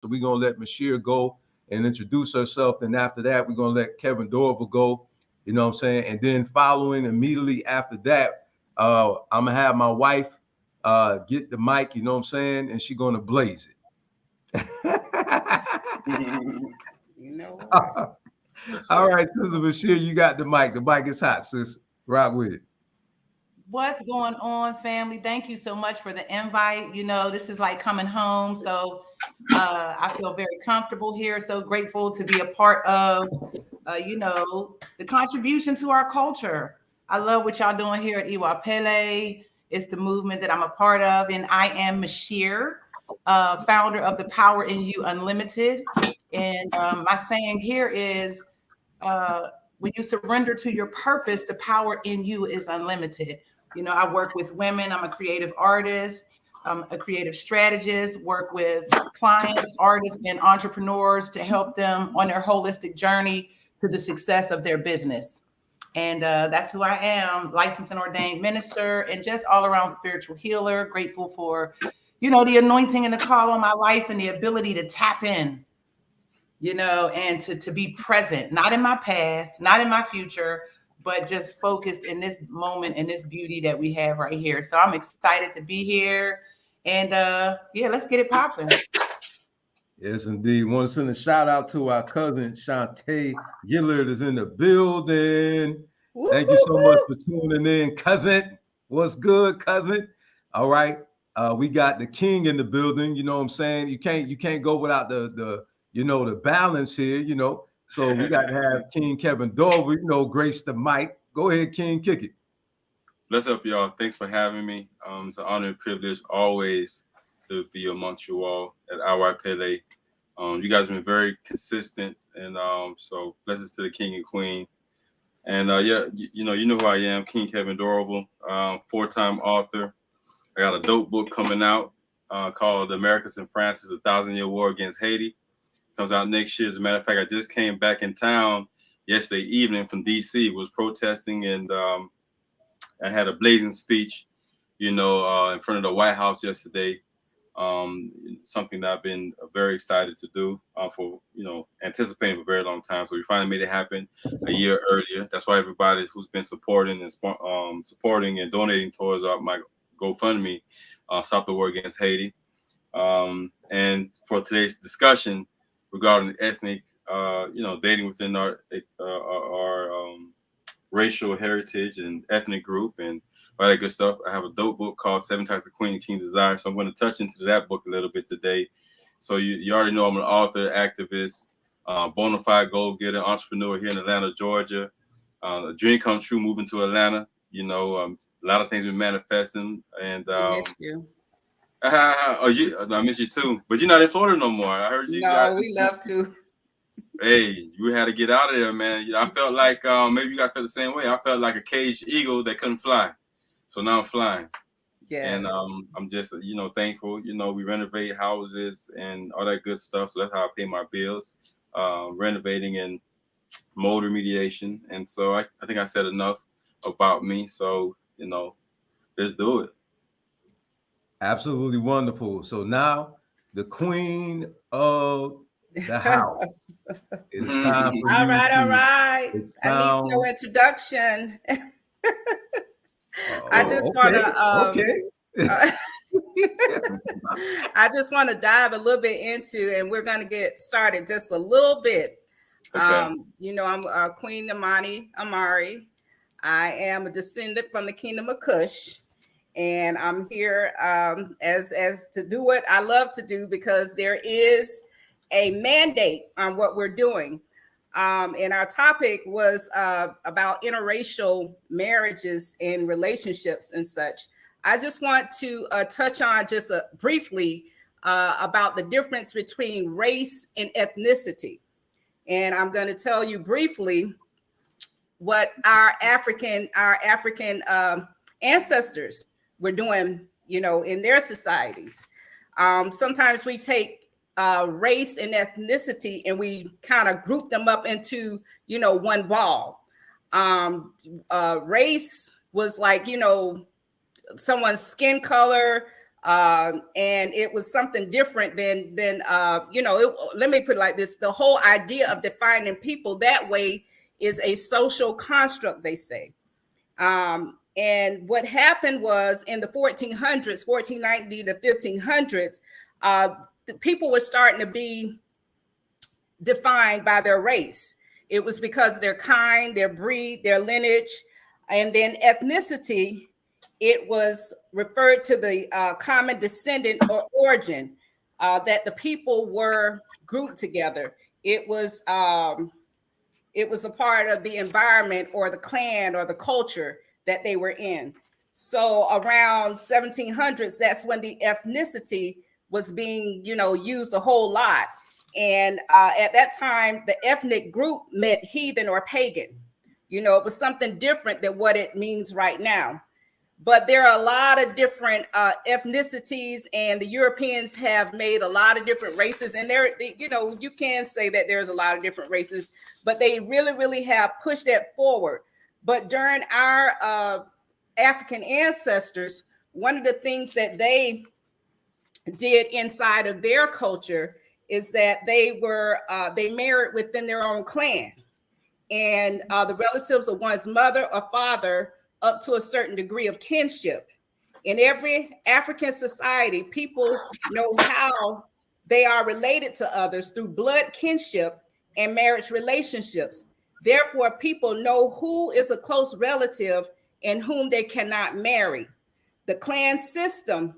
So we're gonna let Mashir go and introduce herself. And after that, we're gonna let Kevin Dorver go. You know what I'm saying? And then following immediately after that, I'm gonna have my wife get the mic, you know what I'm saying, and she's gonna blaze it. You know what? All right, Sister Bashir, you got the mic. The mic is hot, sis. Rock with it. What's going on, family? Thank you so much for the invite. You know, this is like coming home. So I feel very comfortable here. So grateful to be a part of, the contribution to our culture. I love what y'all doing here at Iwa Pele. It's the movement that I'm a part of. And I am Mashir, founder of the Power in You Unlimited. And my saying here is, when you surrender to your purpose, the power in you is unlimited. You know, I work with women. I'm a creative artist. I'm a creative strategist, work with clients, artists, and entrepreneurs to help them on their holistic journey to the success of their business. And that's who I am, licensed and ordained minister, and just all around spiritual healer. Grateful for, the anointing and the call on my life and the ability to tap in, and to be present, not in my past, not in my future, but just focused in this moment and this beauty that we have right here. So I'm excited to be here. And let's get it popping. Yes, indeed. Want to send a shout out to our cousin Shantae Gillard is in the building. Thank you so much for tuning in, cousin. What's good, cousin? All right. We got the king in the building. You know what I'm saying? You can't go without the balance here, So we got to have King Kevin Dover, grace the mic. Go ahead, King, kick it. Bless up, y'all. Thanks for having me. It's an honor and privilege always to be amongst you all at IYPLA. You guys have been very consistent, and so blessings to the king and queen. And you know who I am, King Kevin Dorval, 4-time author. I got a dope book coming out called Americans and France's 1,000-Year War Against Haiti. Comes out next year. As a matter of fact, I just came back in town yesterday evening from DC, was protesting, and I had a blazing speech, in front of the White House yesterday. Something that I've been very excited to do for, anticipating for a very long time. So we finally made it happen a year earlier. That's why everybody who's been supporting and donating towards my GoFundMe, Stop the War Against Haiti. And for today's discussion regarding ethnic, dating within our racial heritage and ethnic group and all that good stuff, I have a dope book called 7 Types of Queen and King's Desire. So I'm going to touch into that book a little bit today. So you already know I'm an author, activist, bona fide goal getter, entrepreneur here in Atlanta, Georgia. A dream come true moving to Atlanta. A lot of things been manifesting, and I miss you. I miss you too. But you're not in Florida no more. I heard you. No, we love to. Hey, you had to get out of there, man. I felt like maybe you guys felt the same way. I felt like a caged eagle that couldn't fly. So now I'm flying. Yes. And I'm just, thankful. We renovate houses and all that good stuff. So that's how I pay my bills, renovating and mold remediation. And so I think I said enough about me. So, let's do it. Absolutely wonderful. So now the queen of the house. It is time for All you. right. I need no introduction. I just want to. I just want to dive a little bit into, and we're going to get started just a little bit. Okay. I'm Queen Amari. I am a descendant from the Kingdom of Kush. And I'm here as to do what I love to do, because there is a mandate on what we're doing. And our topic was about interracial marriages and relationships and such. I just want to touch on just briefly about the difference between race and ethnicity. And I'm going to tell you briefly what our African ancestors were doing, in their societies. Sometimes we take race and ethnicity and we kind of group them up into, one ball. Race was like, someone's skin color, And it was something different than let me put it like this: the whole idea of defining people that way is a social construct, they say. And what happened was in the 1400s, 1490 to 1500s, the people were starting to be defined by their race. It was because of their kind, their breed, their lineage, and then ethnicity. It was referred to the common descendant or origin, that the people were grouped together. It was a part of the environment or the clan or the culture that they were in. So around 1700s, that's when the ethnicity was being, used a whole lot. And at that time, the ethnic group meant heathen or pagan. It was something different than what it means right now. But there are a lot of different ethnicities, and the Europeans have made a lot of different races. And you can say that there's a lot of different races, but they really, really have pushed that forward. But during our African ancestors, one of the things that they did inside of their culture is that they married within their own clan, and the relatives of one's mother or father up to a certain degree of kinship. In every African society, people know how they are related to others through blood kinship and marriage relationships. Therefore, people know who is a close relative and whom they cannot marry. The clan system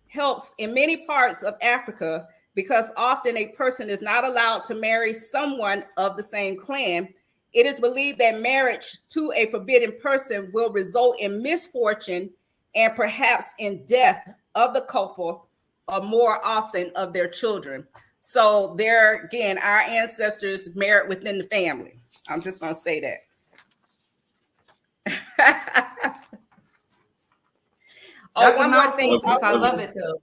helps in many parts of Africa because often a person is not allowed to marry someone of the same clan. It is believed that marriage to a forbidden person will result in misfortune and perhaps in death of the couple, or more often of their children. So there again, our ancestors married within the family. I'm just going to say that. One more thing. I love it though.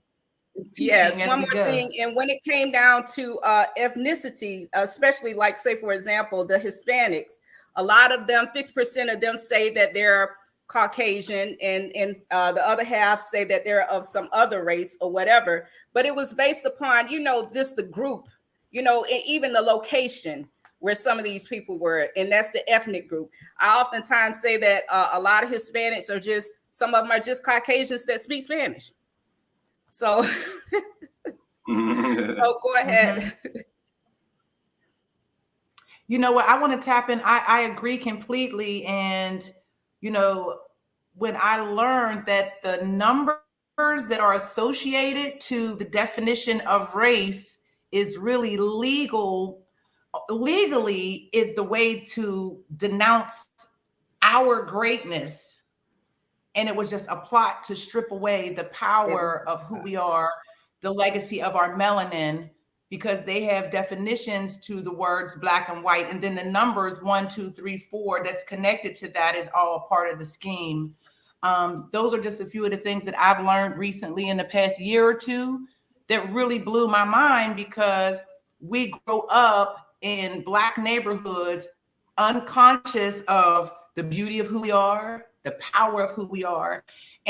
Yes, one more thing. And when it came down to ethnicity, especially like, say, for example, the Hispanics, a lot of them, 50% of them say that they're Caucasian, and the other half say that they're of some other race or whatever. But it was based upon, just the group, and even the location where some of these people were. And that's the ethnic group. I oftentimes say that a lot of Hispanics some of them are just Caucasians that speak Spanish. So, go ahead. Mm-hmm. You know what? I want to tap in. I agree completely. And, when I learned that the numbers that are associated to the definition of race is really legally is the way to denounce our greatness. And it was just a plot to strip away the power of who we are, the legacy of our melanin, because they have definitions to the words black and white. And then the numbers 1, 2, 3, 4 that's connected to that is all part of the scheme. Those are just a few of the things that I've learned recently in the past year or two that really blew my mind, because we grow up in Black neighborhoods unconscious of the beauty of who we are, the power of who we are.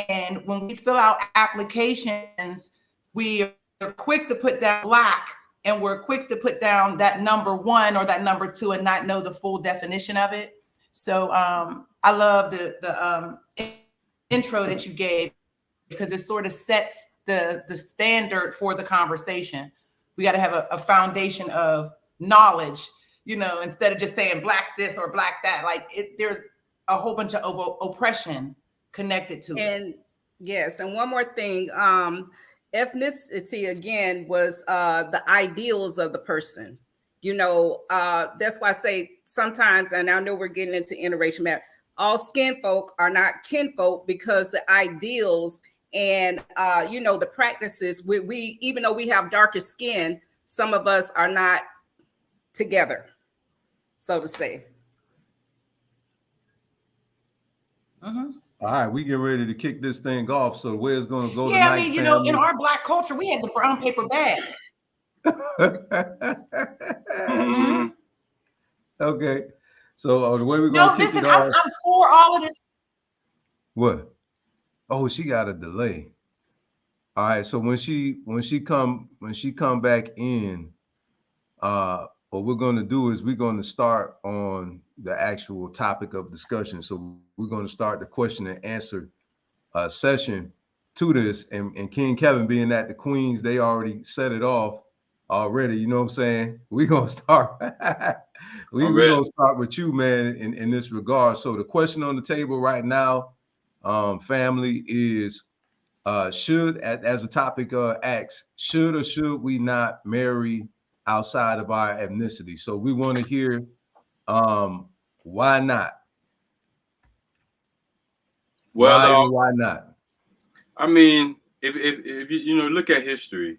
And when we fill out applications, we are quick to put down Black, and we're quick to put down that number 1 or that number 2 and not know the full definition of it. So I love the intro that you gave, because it sort of sets the standard for the conversation. We got to have a foundation of knowledge, instead of just saying Black this or Black that. Like there's a whole bunch of oppression connected to it. And yes, and one more thing, ethnicity again was the ideals of the person. That's why I say sometimes, and I know we're getting into interracial marriage, all skin folk are not kinfolk, because the ideals and the practices, we even though we have darker skin, some of us are not together, so to say. Mm-hmm. All right, we get ready to kick this thing off. So where it's going to go tonight? I mean, in our Black culture, we had the brown paper bag. Mm-hmm. Okay, so the way we're going to kick it off. I'm for all of this. What? Oh, she got a delay. All right. So when she come back in, what we're going to do is we're going to start on the actual topic of discussion. So we're going to start the question and answer session to this. And King Kevin being at the Queens, they already set it off already. You know what I'm saying? We're going to start. we're going to start with you, man, in this regard. So the question on the table right now, family, is should, as a topic asks, should or should we not marry outside of our ethnicity? So we want to hear why not? Well, Why not? I mean, if you look at history,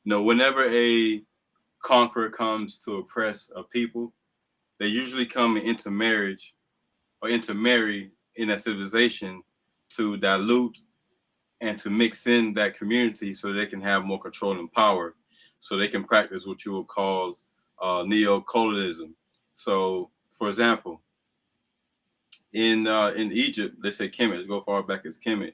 whenever a conqueror comes to oppress a people, they usually come into marriage or intermarry in that civilization to dilute and to mix in that community so they can have more control and power, so they can practice what you would call neo-colonialism. So, for example, in Egypt, let's say Kemet, let's go far back as Kemet.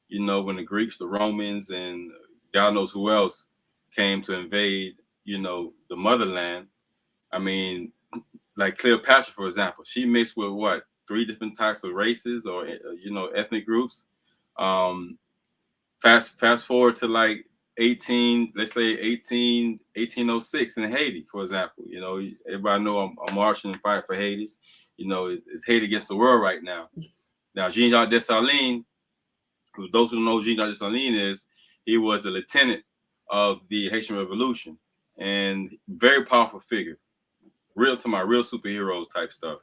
When the Greeks, the Romans, and God knows who else came to invade, the motherland. I mean, like Cleopatra, for example, she mixed with what, 3 different types of races or ethnic groups. Fast forward to like 1806 in Haiti, for example. Everybody know I'm marching and fighting for Haiti. It's Haiti against the world right now. Now, Jean-Jacques Dessalines, those who know Jean-Jacques Dessalines is, he was the lieutenant of the Haitian Revolution and very powerful figure, real superheroes type stuff.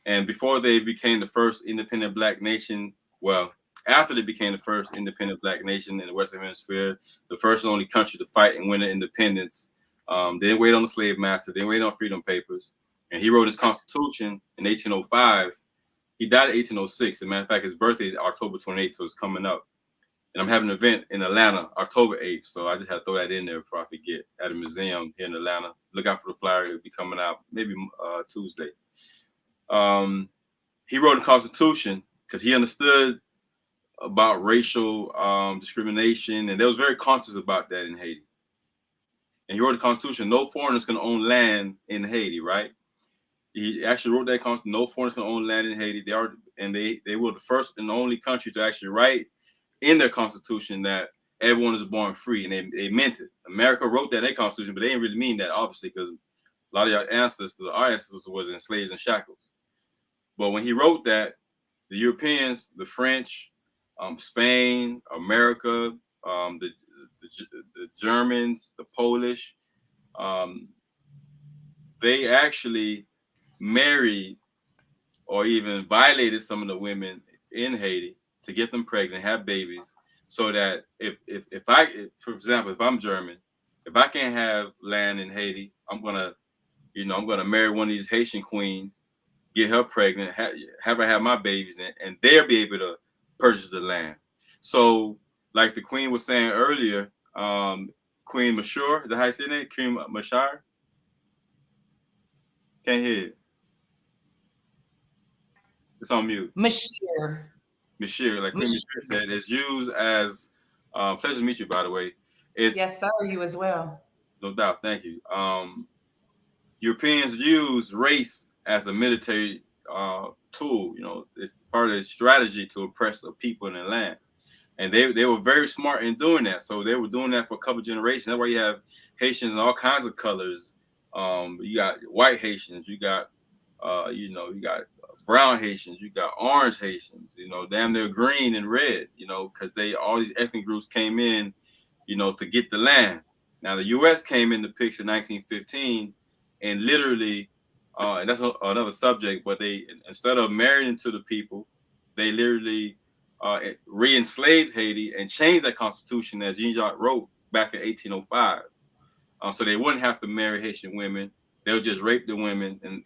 And before they became the first independent Black nation, well, after they became the first independent Black nation in the Western Hemisphere, the first and only country to fight and win their independence, they didn't wait on the slave master, they didn't wait on freedom papers. And he wrote his Constitution in 1805. He died in 1806. As a matter of fact, his birthday is October 28th, so it's coming up. And I'm having an event in Atlanta, October 8th. So I just had to throw that in there before I forget, at a museum here in Atlanta. Look out for the flyer. It'll be coming out maybe Tuesday. He wrote the Constitution because he understood about racial discrimination, and they was very conscious about that in Haiti. And he wrote the Constitution: no foreigners can own land in Haiti, right? He actually wrote that Constitution: no foreigners can own land in Haiti. They were the first and only country to actually write in their Constitution that everyone is born free, and they meant it. America wrote that in their Constitution, but they didn't really mean that, obviously, because a lot of our ancestors was in slaves and shackles. But when he wrote that, the Europeans, the French, Spain, America, the Germans, the Polish, they actually married or even violated some of the women in Haiti to get them pregnant, have babies, so that for example, if I'm German, if I can't have land in Haiti, I'm gonna marry one of these Haitian queens, get her pregnant, have her have my babies, and they'll be able to purchase the land. So, like the queen was saying earlier, Queen Mashur, is that how you say her name? Queen Mashar? Can't hear it. It's on mute. Mashir, like Queen Mashir said, it's used as pleasure to meet you, by the way. Yes, sir, you as well. No doubt, thank you. Europeans use race as a military tool. It's part of their strategy to oppress the people in the land. And they were very smart in doing that. So they were doing that for a couple generations. That's why you have Haitians in all kinds of colors. You got white Haitians, you got you got brown Haitians, you got orange Haitians, damn near green and red, because all these ethnic groups came in, to get the land. Now the US came in the picture in 1915 and literally, and that's another subject, but they, instead of marrying into the people, they literally re-enslaved Haiti and changed that constitution as Jean-Jacques wrote back in 1805. So they wouldn't have to marry Haitian women. They'll just rape the women and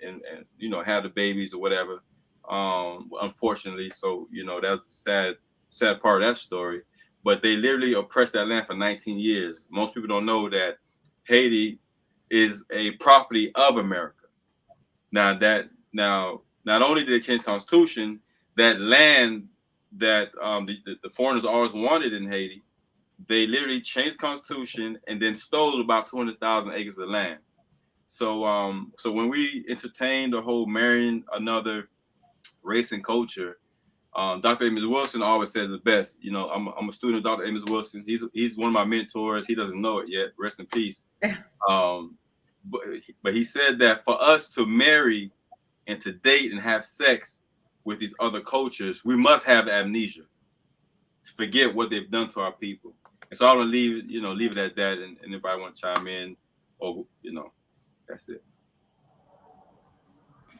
have the babies or whatever. Unfortunately, so that's the sad part of that story. But they literally oppressed that land for 19 years. Most people don't know that Haiti is a property of America. Now not only did they change the constitution, that land that the foreigners always wanted in Haiti, they literally changed the Constitution and then stole about 200,000 acres of land. So so when we entertain the whole marrying another race and culture, Dr. Amos Wilson always says it best. You know, I'm a student of Dr. Amos Wilson. He's one of my mentors. He doesn't know it yet. Rest in peace. But he said that for us to marry and to date and have sex with these other cultures, we must have amnesia to forget what they've done to our people. And so I'm gonna leave it at that. And anybody want to chime in, or that's it.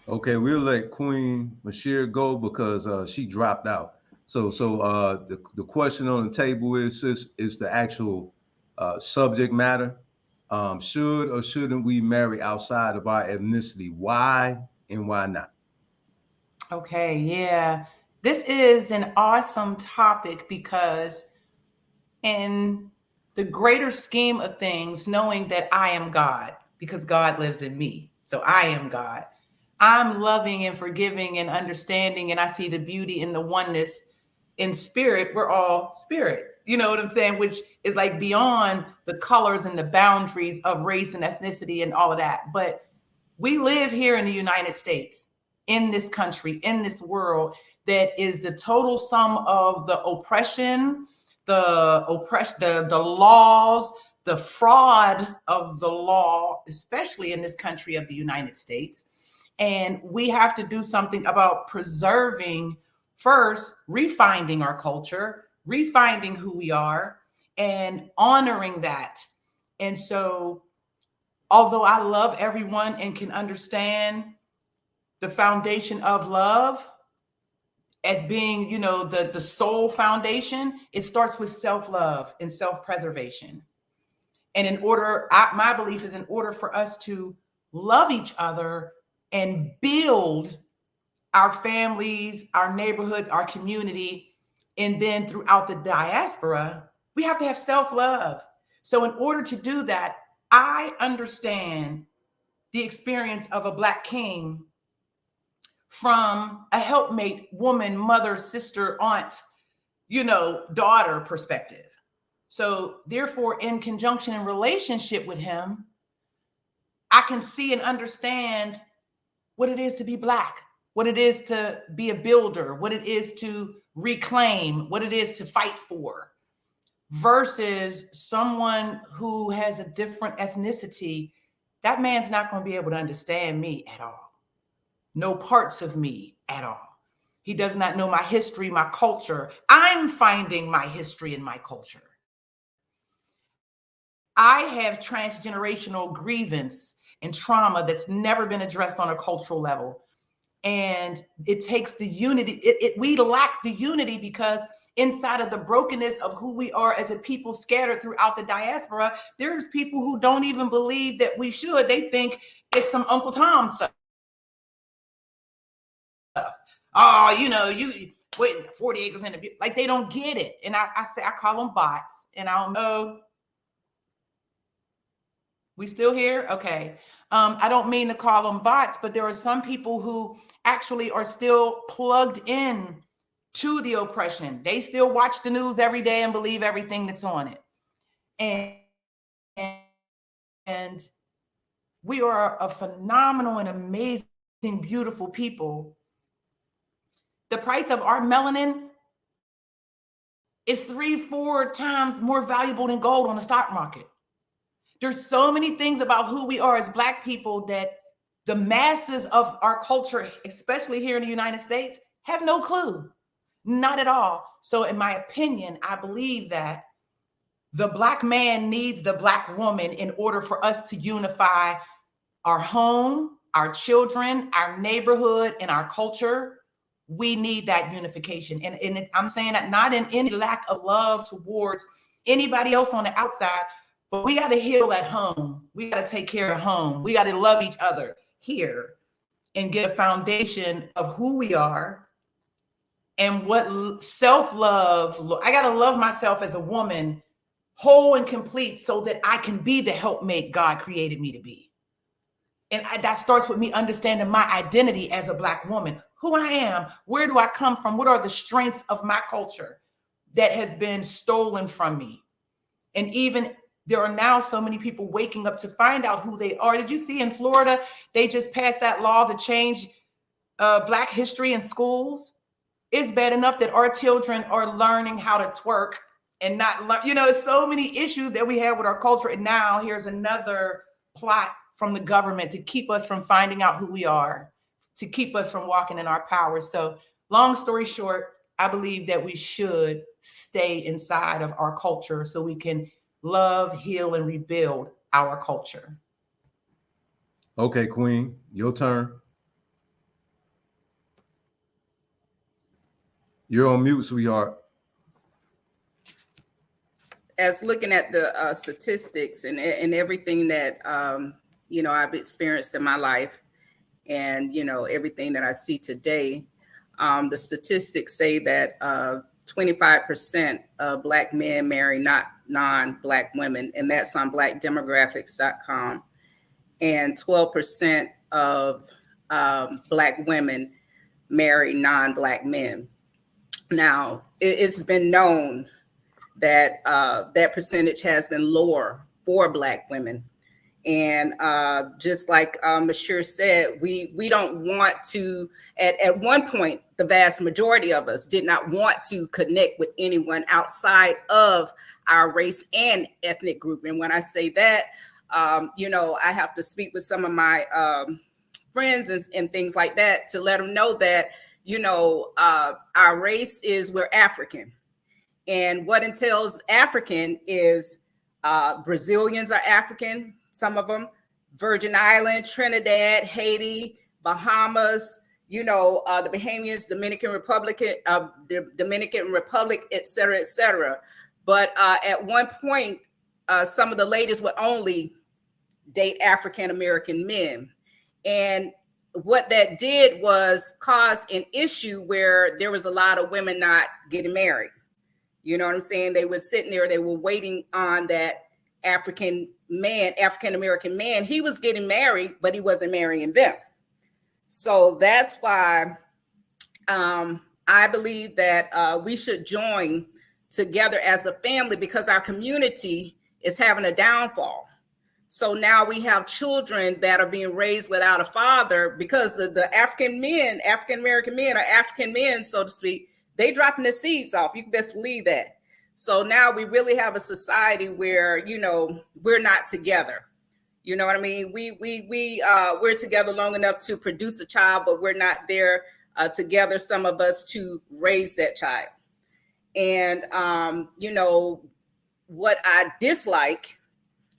Okay, we'll let Queen Mashir go because she dropped out. So the question on the table is the actual subject matter. Should or shouldn't we marry outside of our ethnicity? Why and why not? Okay, yeah. This is an awesome topic because in the greater scheme of things, knowing that I am God, because God lives in me, so I am God. I'm loving and forgiving and understanding, and I see the beauty in the oneness in spirit. We're all spirit. You know what I'm saying? Which is like beyond the colors and the boundaries of race and ethnicity and all of that. But we live here in the United States, in this country, in this world that is the total sum of the oppression, the laws, the fraud of the law, especially in this country of the United States. And we have to do something about preserving, first, refinding our culture, refinding who we are, and honoring that. And so, although I love everyone and can understand the foundation of love as being, the soul foundation, it starts with self-love and self-preservation. And my belief is in order for us to love each other and build our families, our neighborhoods, our community, and then throughout the diaspora, we have to have self-love. So in order to do that, I understand the experience of a Black king from a helpmate, woman, mother, sister, aunt, daughter perspective. So therefore, in conjunction and relationship with him, I can see and understand what it is to be Black, what it is to be a builder, what it is to reclaim, what it is to fight for, versus someone who has a different ethnicity. That man's not going to be able to understand me at all. No parts of me at all. He does not know my history, my culture. I'm finding my history and my culture. I have transgenerational grievance and trauma that's never been addressed on a cultural level. And it takes the unity. We lack the unity because inside of the brokenness of who we are as a people scattered throughout the diaspora, there's people who don't even believe that we should. They think it's some Uncle Tom stuff. Oh, you waiting 40 acres in the, like, they don't get it. And I call them bots. And I don't know. We still here? Okay. I don't mean to call them bots, but there are some people who actually are still plugged in to the oppression. They still watch the news every day and believe everything that's on it. And we are a phenomenal and amazing, beautiful people. The price of our melanin is 3-4 times more valuable than gold on the stock market. There's so many things about who we are as Black people that the masses of our culture, especially here in the United States, have no clue, not at all. So in my opinion, I believe that the Black man needs the Black woman in order for us to unify our home, our children, our neighborhood, and our culture. We need that unification. And I'm saying that not in any lack of love towards anybody else on the outside, but we got to heal at home. We got to take care of home. We got to love each other here and get a foundation of who we are and what self-love. I got to love myself as a woman, whole and complete, so that I can be the helpmate God created me to be. And that starts with me understanding my identity as a Black woman, who I am, where do I come from, what are the strengths of my culture that has been stolen from me. And even there are now so many people waking up to find out who they are. Did you see in Florida, they just passed that law to change Black history in schools? It's bad enough that our children are learning how to twerk and not learn, so many issues that we have with our culture. And now here's another plot from the government to keep us from finding out who we are, to keep us from walking in our power. So long story short, I believe that we should stay inside of our culture so we can love, heal, and rebuild our culture. Okay, Queen, your turn. You're on mute, sweetheart. As looking at the statistics and everything that I've experienced in my life, and everything that I see today, the statistics say that 25% of Black men marry not non-Black women, and that's on blackdemographics.com, and 12% of Black women marry non-Black men. Now, it's been known that that percentage has been lower for Black women. And just like Monsieur said, we don't want to, at one point, the vast majority of us did not want to connect with anyone outside of our race and ethnic group. And when I say that, I have to speak with some of my friends and things like that to let them know that, our race is, we're African. And what entails African is Brazilians are African, some of them, Virgin Islands, Trinidad, Haiti, Bahamas, the Bahamians, Dominican Republic, et cetera, et cetera. But at one point, some of the ladies would only date African-American men. And what that did was cause an issue where there was a lot of women not getting married. You know what I'm saying? They were sitting there, they were waiting on that African-American man. He was getting married, but he wasn't marrying them. So that's why I believe that we should join together as a family, because our community is having a downfall. So now we have children that are being raised without a father, because the African-American men are African men, so to speak. They dropping the seeds off. You can best believe that. So now we really have a society where, we're not together. You know what I mean? We're together long enough to produce a child, but we're not there together, some of us, to raise that child. And, what I dislike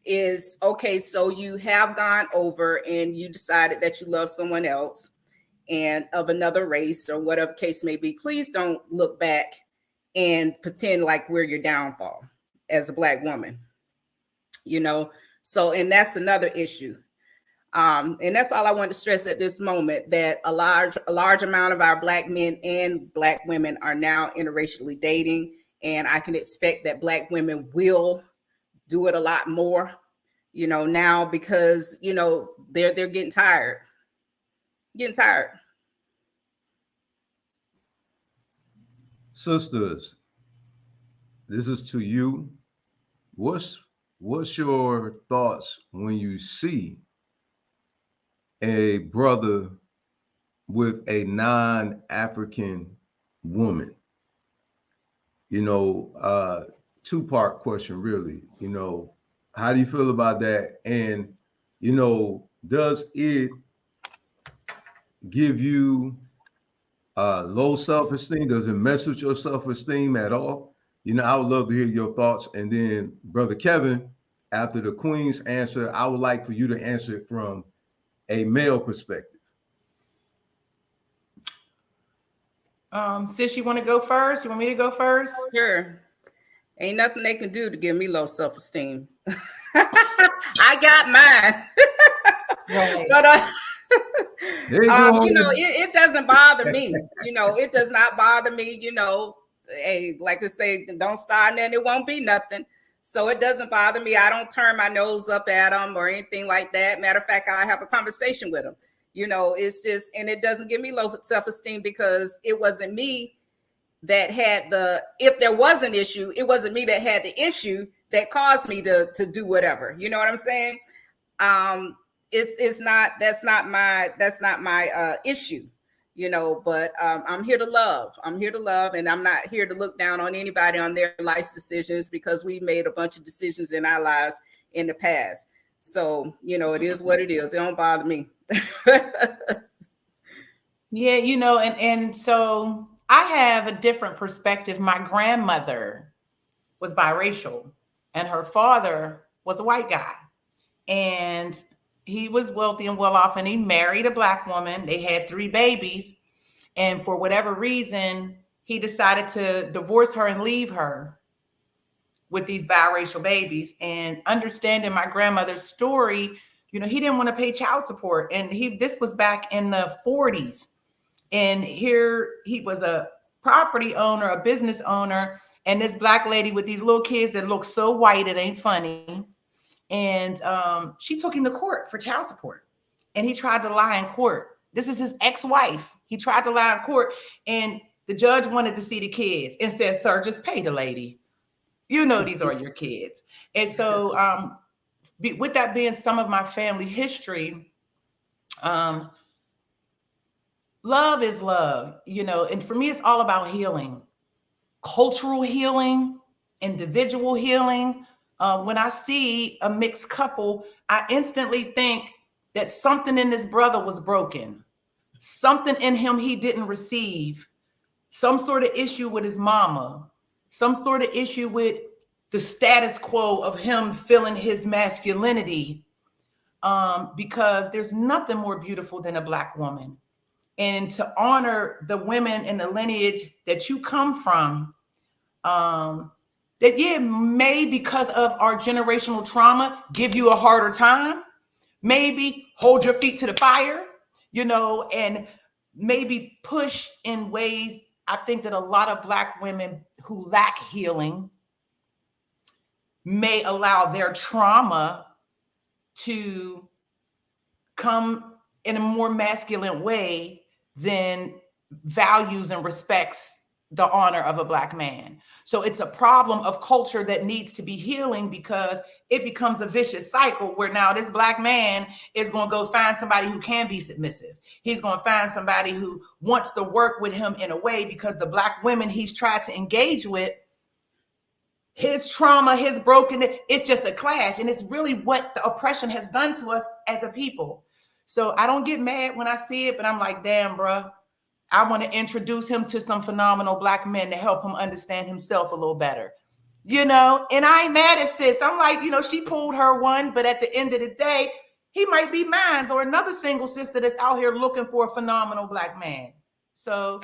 is, okay, so you have gone over and you decided that you love someone else and of another race or whatever case may be. Please don't look back and pretend like we're your downfall as a Black woman, So, and that's another issue. And that's all I want to stress at this moment, that a large amount of our Black men and Black women are now interracially dating. And I can expect that Black women will do it a lot more, now, because, they're getting tired. Sisters, this is to you. What's your thoughts when you see a brother with a non-African woman? Two-part question, really. How do you feel about that? And, does it give you low self-esteem? Does it mess with your self-esteem at all? I would love to hear your thoughts. And then, Brother Kevin, after the Queen's answer, I would like for you to answer it from a male perspective. Sis, you want to go first? You want me to go first? Sure. Ain't nothing they can do to give me low self-esteem. I got mine. Right. But it doesn't bother me. It does not bother me. Hey, like I say, don't start, and then it won't be nothing. So it doesn't bother me. I don't turn my nose up at them or anything like that. Matter of fact, I have a conversation with them. It's just, and it doesn't give me low self-esteem, because it wasn't me that had if there was an issue, it wasn't me that had the issue. that caused me to do whatever. You know what I'm saying? It's not, that's not my issue, you know, but I'm here to love. I'm here to love, and I'm not here to look down on anybody on their life's decisions, because we made a bunch of decisions in our lives in the past. So, you know, it is what it is. It don't bother me. Yeah, you know, and so I have a different perspective. My grandmother was biracial, and her father was a white guy. And he was wealthy and well off, and he married a black woman. They had 3 babies. And for whatever reason, he decided to divorce her and leave her with these biracial babies. And understanding my grandmother's story, you know, he didn't want to pay child support. And this was back in the 40s. And here he was a property owner, a business owner, and this black lady with these little kids that look so white, it ain't funny. And she took him to court for child support. And he tried to lie in court. This is his ex-wife. He tried to lie in court, and the judge wanted to see the kids and said, "Sir, just pay the lady. You know these are your kids." And so with that being some of my family history, love is love, you know, and for me, it's all about healing, cultural healing, individual healing. When I see a mixed couple, I instantly think that something in this brother was broken, something in him he didn't receive, some sort of issue with his mama, some sort of issue with the status quo of him feeling his masculinity, because there's nothing more beautiful than a black woman. And to honor the women and the lineage that you come from, that, yeah, may, because of our generational trauma, give you a harder time, maybe hold your feet to the fire, you know, and maybe push in ways I think that a lot of black women who lack healing may allow their trauma to come in a more masculine way than values and respects the honor of a black man. So it's a problem of culture that needs to be healing, because it becomes a vicious cycle where now this black man is going to go find somebody who can be submissive. He's going to find somebody who wants to work with him in a way, because the black women he's tried to engage with, his trauma, his brokenness, it's just a clash. And it's really what the oppression has done to us as a people. So I don't get mad when I see it, but I'm like, damn, bro, I want to introduce him to some phenomenal black men to help him understand himself a little better, you know? And I ain't mad at sis. I'm like, you know, she pulled her one, but at the end of the day, he might be mine or another single sister that's out here looking for a phenomenal black man. So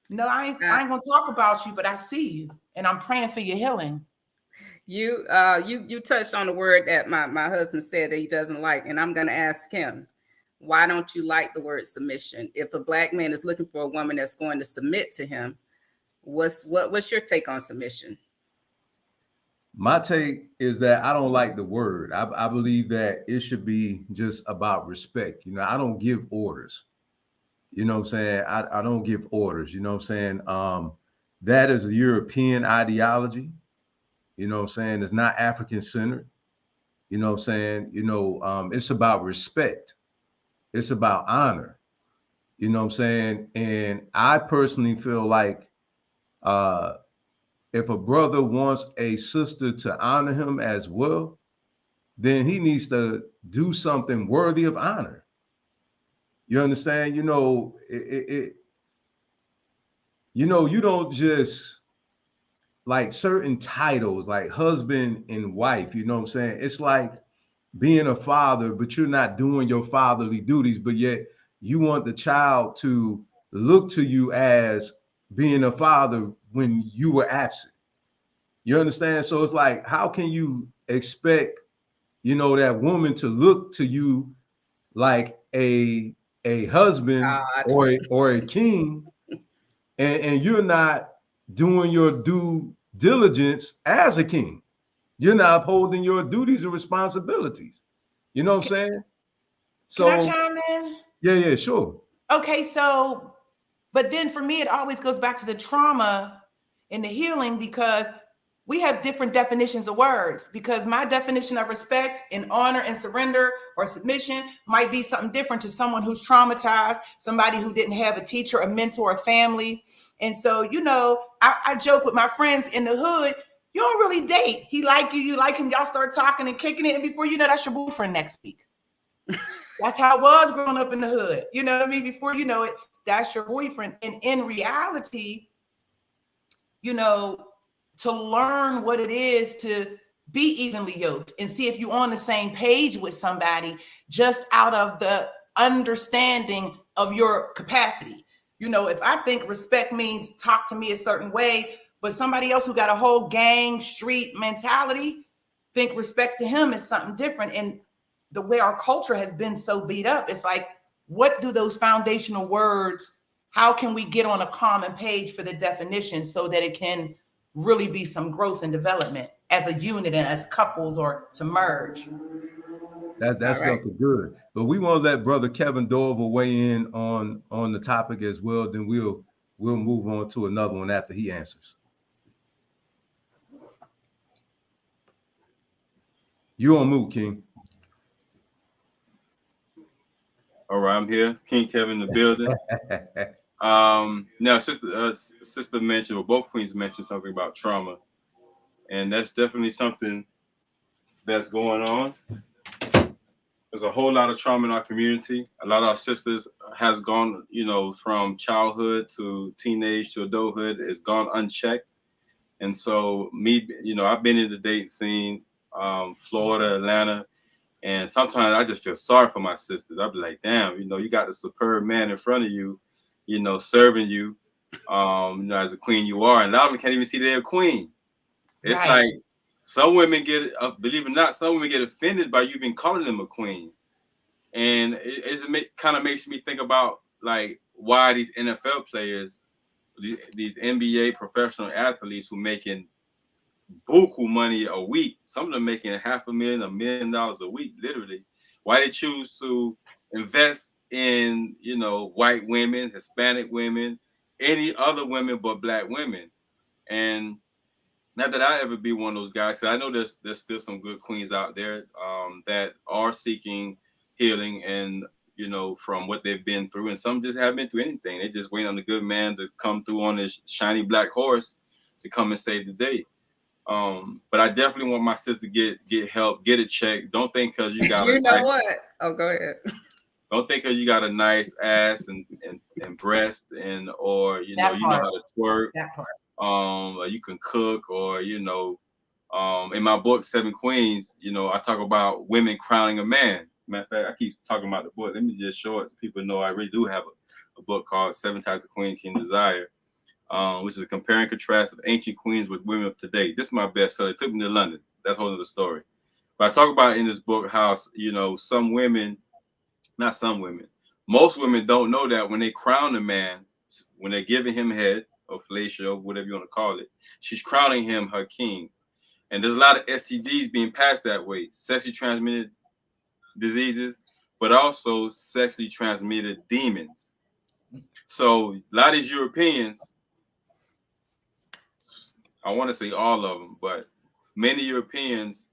no, I ain't gonna talk about you, but I see you, and I'm praying for your healing. You touched on the word that my husband said that he doesn't like, and I'm gonna ask him, why don't you like the word submission? If a black man is looking for a woman that's going to submit to him, what's your take on submission? My take is that I don't like the word. I believe that it should be just about respect. You know, I don't give orders. You know what I'm saying? I don't give orders. You know what I'm saying? That is a European ideology. You know what I'm saying? It's not African centered. You know what I'm saying? You know, it's about respect. It's about honor. You know what I'm saying? And I personally feel like if a brother wants a sister to honor him as well, then he needs to do something worthy of honor. You understand? You know, you know, you don't just like certain titles like husband and wife, you know what I'm saying? It's like being a father, but you're not doing your fatherly duties, but yet you want the child to look to you as being a father when you were absent. You understand? So it's like, how can you expect, you know, that woman to look to you like a husband or a king, and you're not doing your due diligence as a king? You're not upholding your duties and responsibilities. You know what I'm saying? So can I chime in? Yeah, sure. Okay, so, but then for me, it always goes back to the trauma and the healing, because we have different definitions of words, because my definition of respect and honor and surrender or submission might be something different to someone who's traumatized, somebody who didn't have a teacher, a mentor, a family. And so, you know, I joke with my friends in the hood, you don't really date. He like you, you like him, y'all start talking and kicking it, and before you know, that's your boyfriend next week. That's how it was growing up in the hood. You know what I mean? Before you know it, that's your boyfriend. And in reality, you know, to learn what it is to be evenly yoked and see if you're on the same page with somebody, just out of the understanding of your capacity. You know, if I think respect means talk to me a certain way, but somebody else who got a whole gang street mentality think respect to him is something different. And the way our culture has been so beat up, it's like, what do those foundational words, how can we get on a common page for the definition so that it can really be some growth and development as a unit and as couples, or to merge? That's something good. But we want to let Brother Kevin Dover weigh in on the topic as well. Then we'll move on to another one after he answers. You on mute, King. All right, I'm here. King Kevin in the building. Now, sister mentioned, or both queens mentioned something about trauma, and that's definitely something that's going on. There's a whole lot of trauma in our community. A lot of our sisters has gone, you know, from childhood to teenage to adulthood, it's gone unchecked. And so me, you know, I've been in the dating scene, Florida, Atlanta, and sometimes I just feel sorry for my sisters. I'll be like, damn, you know, you got a superb man in front of you, you know, serving you, you know, as a queen you are, and a lot of them can't even see they're a queen. It's Right. like some women get, believe it or not, some women get offended by you even calling them a queen, and it kind of makes me think about like why these NFL players, these NBA professional athletes who making buku money a week, some of them making $500,000, $1 million a week, literally. Why they choose to invest in, you know, white women, Hispanic women, any other women but black women. And not that I ever be one of those guys, because I know there's still some good queens out there that are seeking healing and, you know, from what they've been through, and some just haven't been through anything. They just wait on the good man to come through on this shiny black horse to come and save the day. But I definitely want my sister to get help, get it checked. Don't think because you got You know what? Oh, go ahead. Don't think because you got a nice ass and breast and, or you know, you know how to twerk. That part. Or you can cook, or you know, in my book 7 Queens, you know, I talk about women crowning a man. Matter of fact, I keep talking about the book. Let me just show it so people know I really do have a book called 7 Types of Queen King Desire, which is a compare and contrast of ancient queens with women of today. This is my bestseller. It took me to London. That's a whole other story. But I talk about in this book how, you know, some women, not some women, most women don't know that when they crown a man, when they're giving him head or fellatio, whatever you want to call it, she's crowning him her king. And there's a lot of STDs being passed that way, sexually transmitted diseases, but also sexually transmitted demons. So a lot of these Europeans, I want to say all of them, but many Europeans,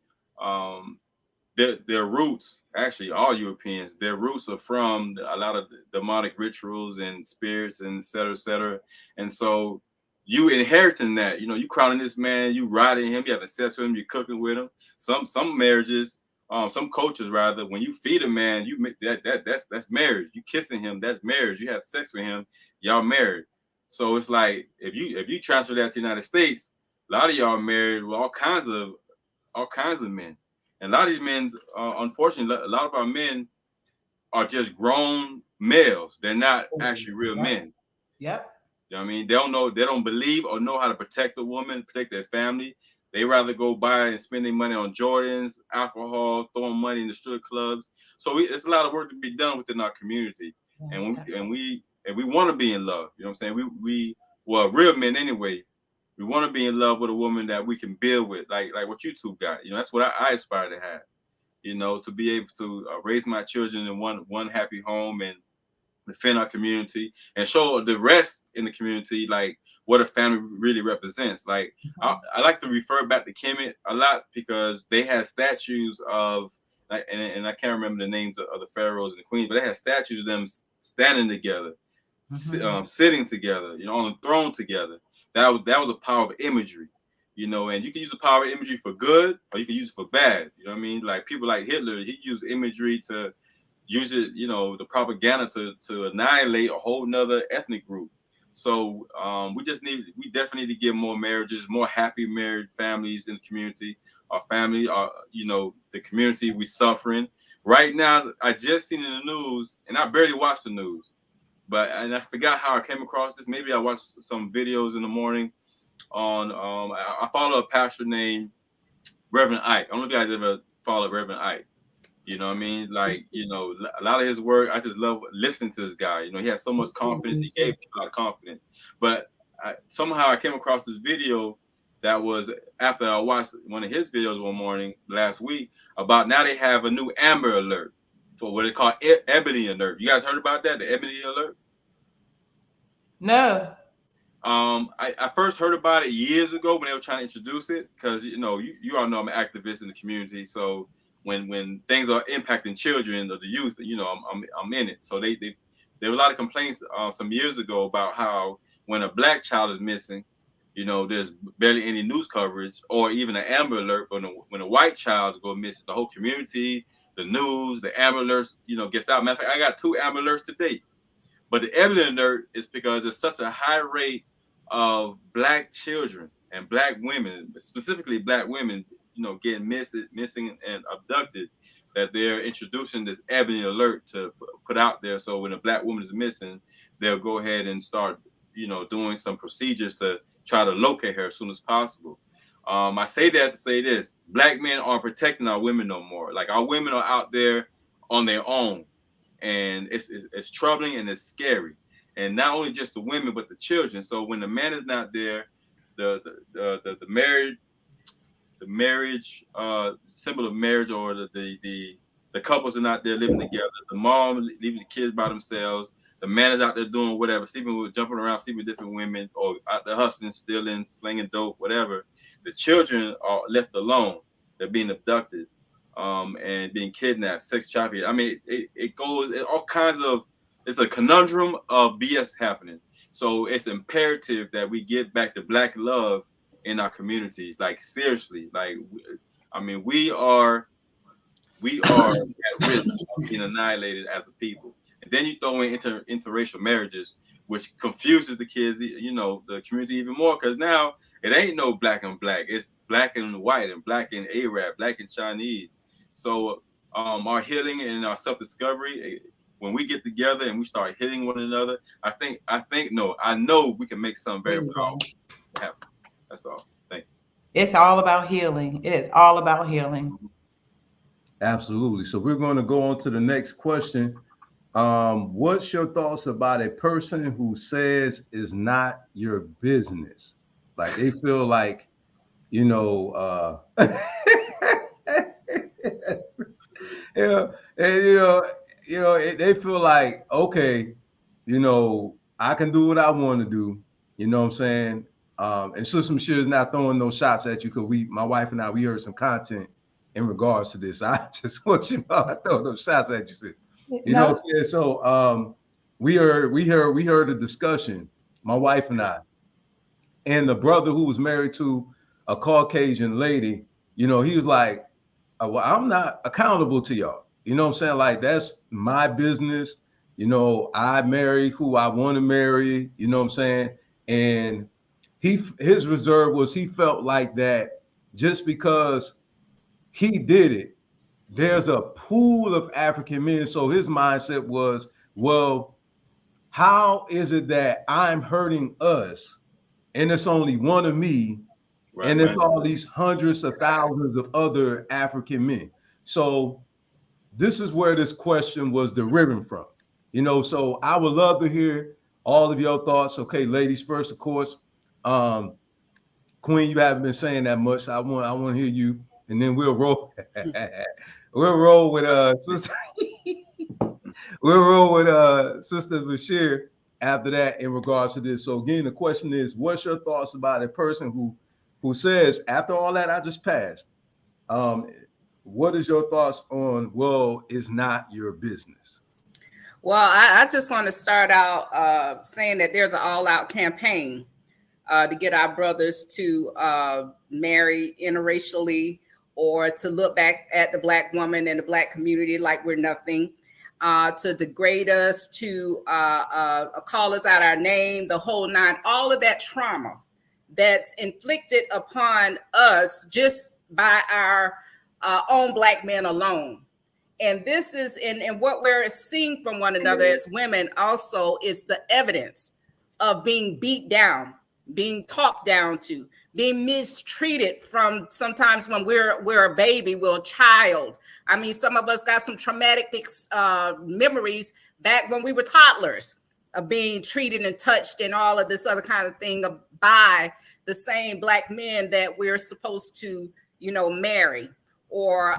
their roots, actually all Europeans, their roots are from a lot of demonic rituals and spirits and et cetera, et cetera. And so you inheriting that, you know, you crowning this man, you riding him, you having sex with him, you're cooking with him. Some marriages, some cultures rather, when you feed a man, you make that's marriage. You kissing him, that's marriage. You have sex with him, y'all married. So it's like if you transfer that to the United States, a lot of y'all married with all kinds of men. And a lot of these men, unfortunately, a lot of our men are just grown males. They're not actually real men. Yep. You know what I mean? They don't believe or know how to protect a woman, protect their family. They rather go buy and spend their money on Jordans, alcohol, throwing money in the strip clubs. So it's a lot of work to be done within our community. And we want to be in love. You know what I'm saying? We real men anyway. We want to be in love with a woman that we can build with, like what you two got. You know, that's what I aspire to have. You know, to be able to raise my children in one happy home and defend our community and show the rest in the community like what a family really represents. Like I like to refer back to Kemet a lot because they had statues of, and I can't remember the names of the pharaohs and the queens, but they had statues of them standing together, sitting together, on the throne together. That was a power of imagery, and you can use the power of imagery for good or you can use it for bad. You know what I mean? Like people like Hitler, he used imagery to use it, the propaganda to annihilate a whole nother ethnic group. So we definitely need to get more marriages, more happy married families in the community. Our family, the community, we suffering. Right now, I just seen in the news, and I barely watch the news, and I forgot how I came across this. Maybe I watched some videos in the morning on, I follow a pastor named Reverend Ike. I don't know if you guys ever followed Reverend Ike. You know what I mean? Like, a lot of his work, I just love listening to this guy. He has so much confidence. He gave me a lot of confidence. But somehow I came across this video that was after I watched one of his videos one morning last week about now they have a new Amber Alert for what they call Ebony Alert. You guys heard about that, the Ebony Alert? No. I first heard about it years ago when they were trying to introduce it because, you all know I'm an activist in the community. So when things are impacting children or the youth, I'm in it. So there were a lot of complaints some years ago about how when a black child is missing, there's barely any news coverage or even an Amber Alert. But when a white child goes missing, the whole community, the news, the Amber Alerts, gets out. Matter of fact, I got 2 Amber Alerts to date. But the Ebony Alert is because there's such a high rate of black children and black women, specifically black women, getting missing and abducted, that they're introducing this Ebony Alert to put out there. So when a black woman is missing, they'll go ahead and start, doing some procedures to try to locate her as soon as possible. I say that to say this: black men aren't protecting our women no more. Like our women are out there on their own, and it's troubling and it's scary. And not only just the women, but the children. So when the man is not there, the marriage symbol of marriage, or the couples are not there living together. The mom leaving the kids by themselves. The man is out there doing whatever, jumping around, sleeping with different women, or out there hustling, stealing, slinging dope, whatever. The children are left alone. They're being abducted, and being kidnapped, sex trafficked. I mean, it goes all kinds of. It's a conundrum of BS happening. So it's imperative that we get back to black love in our communities. Like seriously, we are at risk of being annihilated as a people. And then you throw in interracial marriages, which confuses the kids, the community even more, because now it ain't no black and black. It's black and white and black and Arab, black and Chinese. So our healing and our self-discovery, when we get together and we start hitting one another, I know we can make something very powerful happen. That's all. Thank you. It's all about healing. It is all about healing. Absolutely. So we're going to go on to the next question. What's your thoughts about a person who says is not your business? Like they feel like, they feel like, okay, I can do what I want to do. You know what I'm saying? And Sister Michelle is not throwing no shots at you because my wife and I, we heard some content in regards to this. I just want you to know I throw no shots at you, sis. You know what I'm saying? So we heard a discussion, my wife and I, and the brother who was married to a Caucasian lady, he was like, well, I'm not accountable to y'all. You know what I'm saying? Like, that's my business. I marry who I want to marry. You know what I'm saying? And his reserve was he felt like that just because he did it, there's a pool of African men. So his mindset was, well, how is it that I'm hurting us and it's only one of me, right, and there's all these hundreds of thousands of other African men? So this is where this question was deriving from. So I would love to hear all of your thoughts. Okay, ladies first, of course. Queen, you haven't been saying that much. So I want to hear you, and then we'll roll. We'll roll with sister. We'll roll with Sister Bashir after that in regards to this. So again, the question is, what's your thoughts about a person who says, after all that I just passed, what is your thoughts on, well, it's not your business? Well, I just want to start out saying that there's an all-out campaign to get our brothers to marry interracially, or to look back at the Black woman and the Black community like we're nothing, to degrade us, to call us out our name, the whole nine, all of that trauma that's inflicted upon us just by our own Black men alone. And this is, and what we're seeing from one another as women also is the evidence of being beat down, being talked down to, being mistreated from sometimes when we're a baby, we're a child. I mean, some of us got some traumatic memories back when we were toddlers of being treated and touched and all of this other kind of thing by the same Black men that we're supposed to, marry or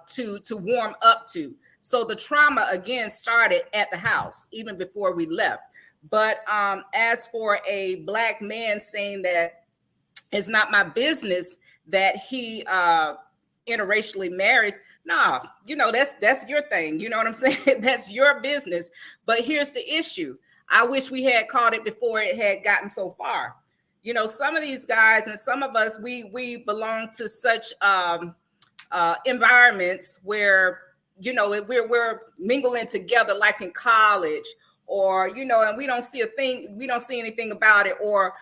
to warm up to. So the trauma again started at the house even before we left. But as for a Black man saying that it's not my business that he interracially marries, nah, that's your thing. You know what I'm saying? That's your business. But here's the issue. I wish we had caught it before it had gotten so far. Some of these guys and some of us, we belong to such environments where we're mingling together like in college, or and we don't see anything about it, or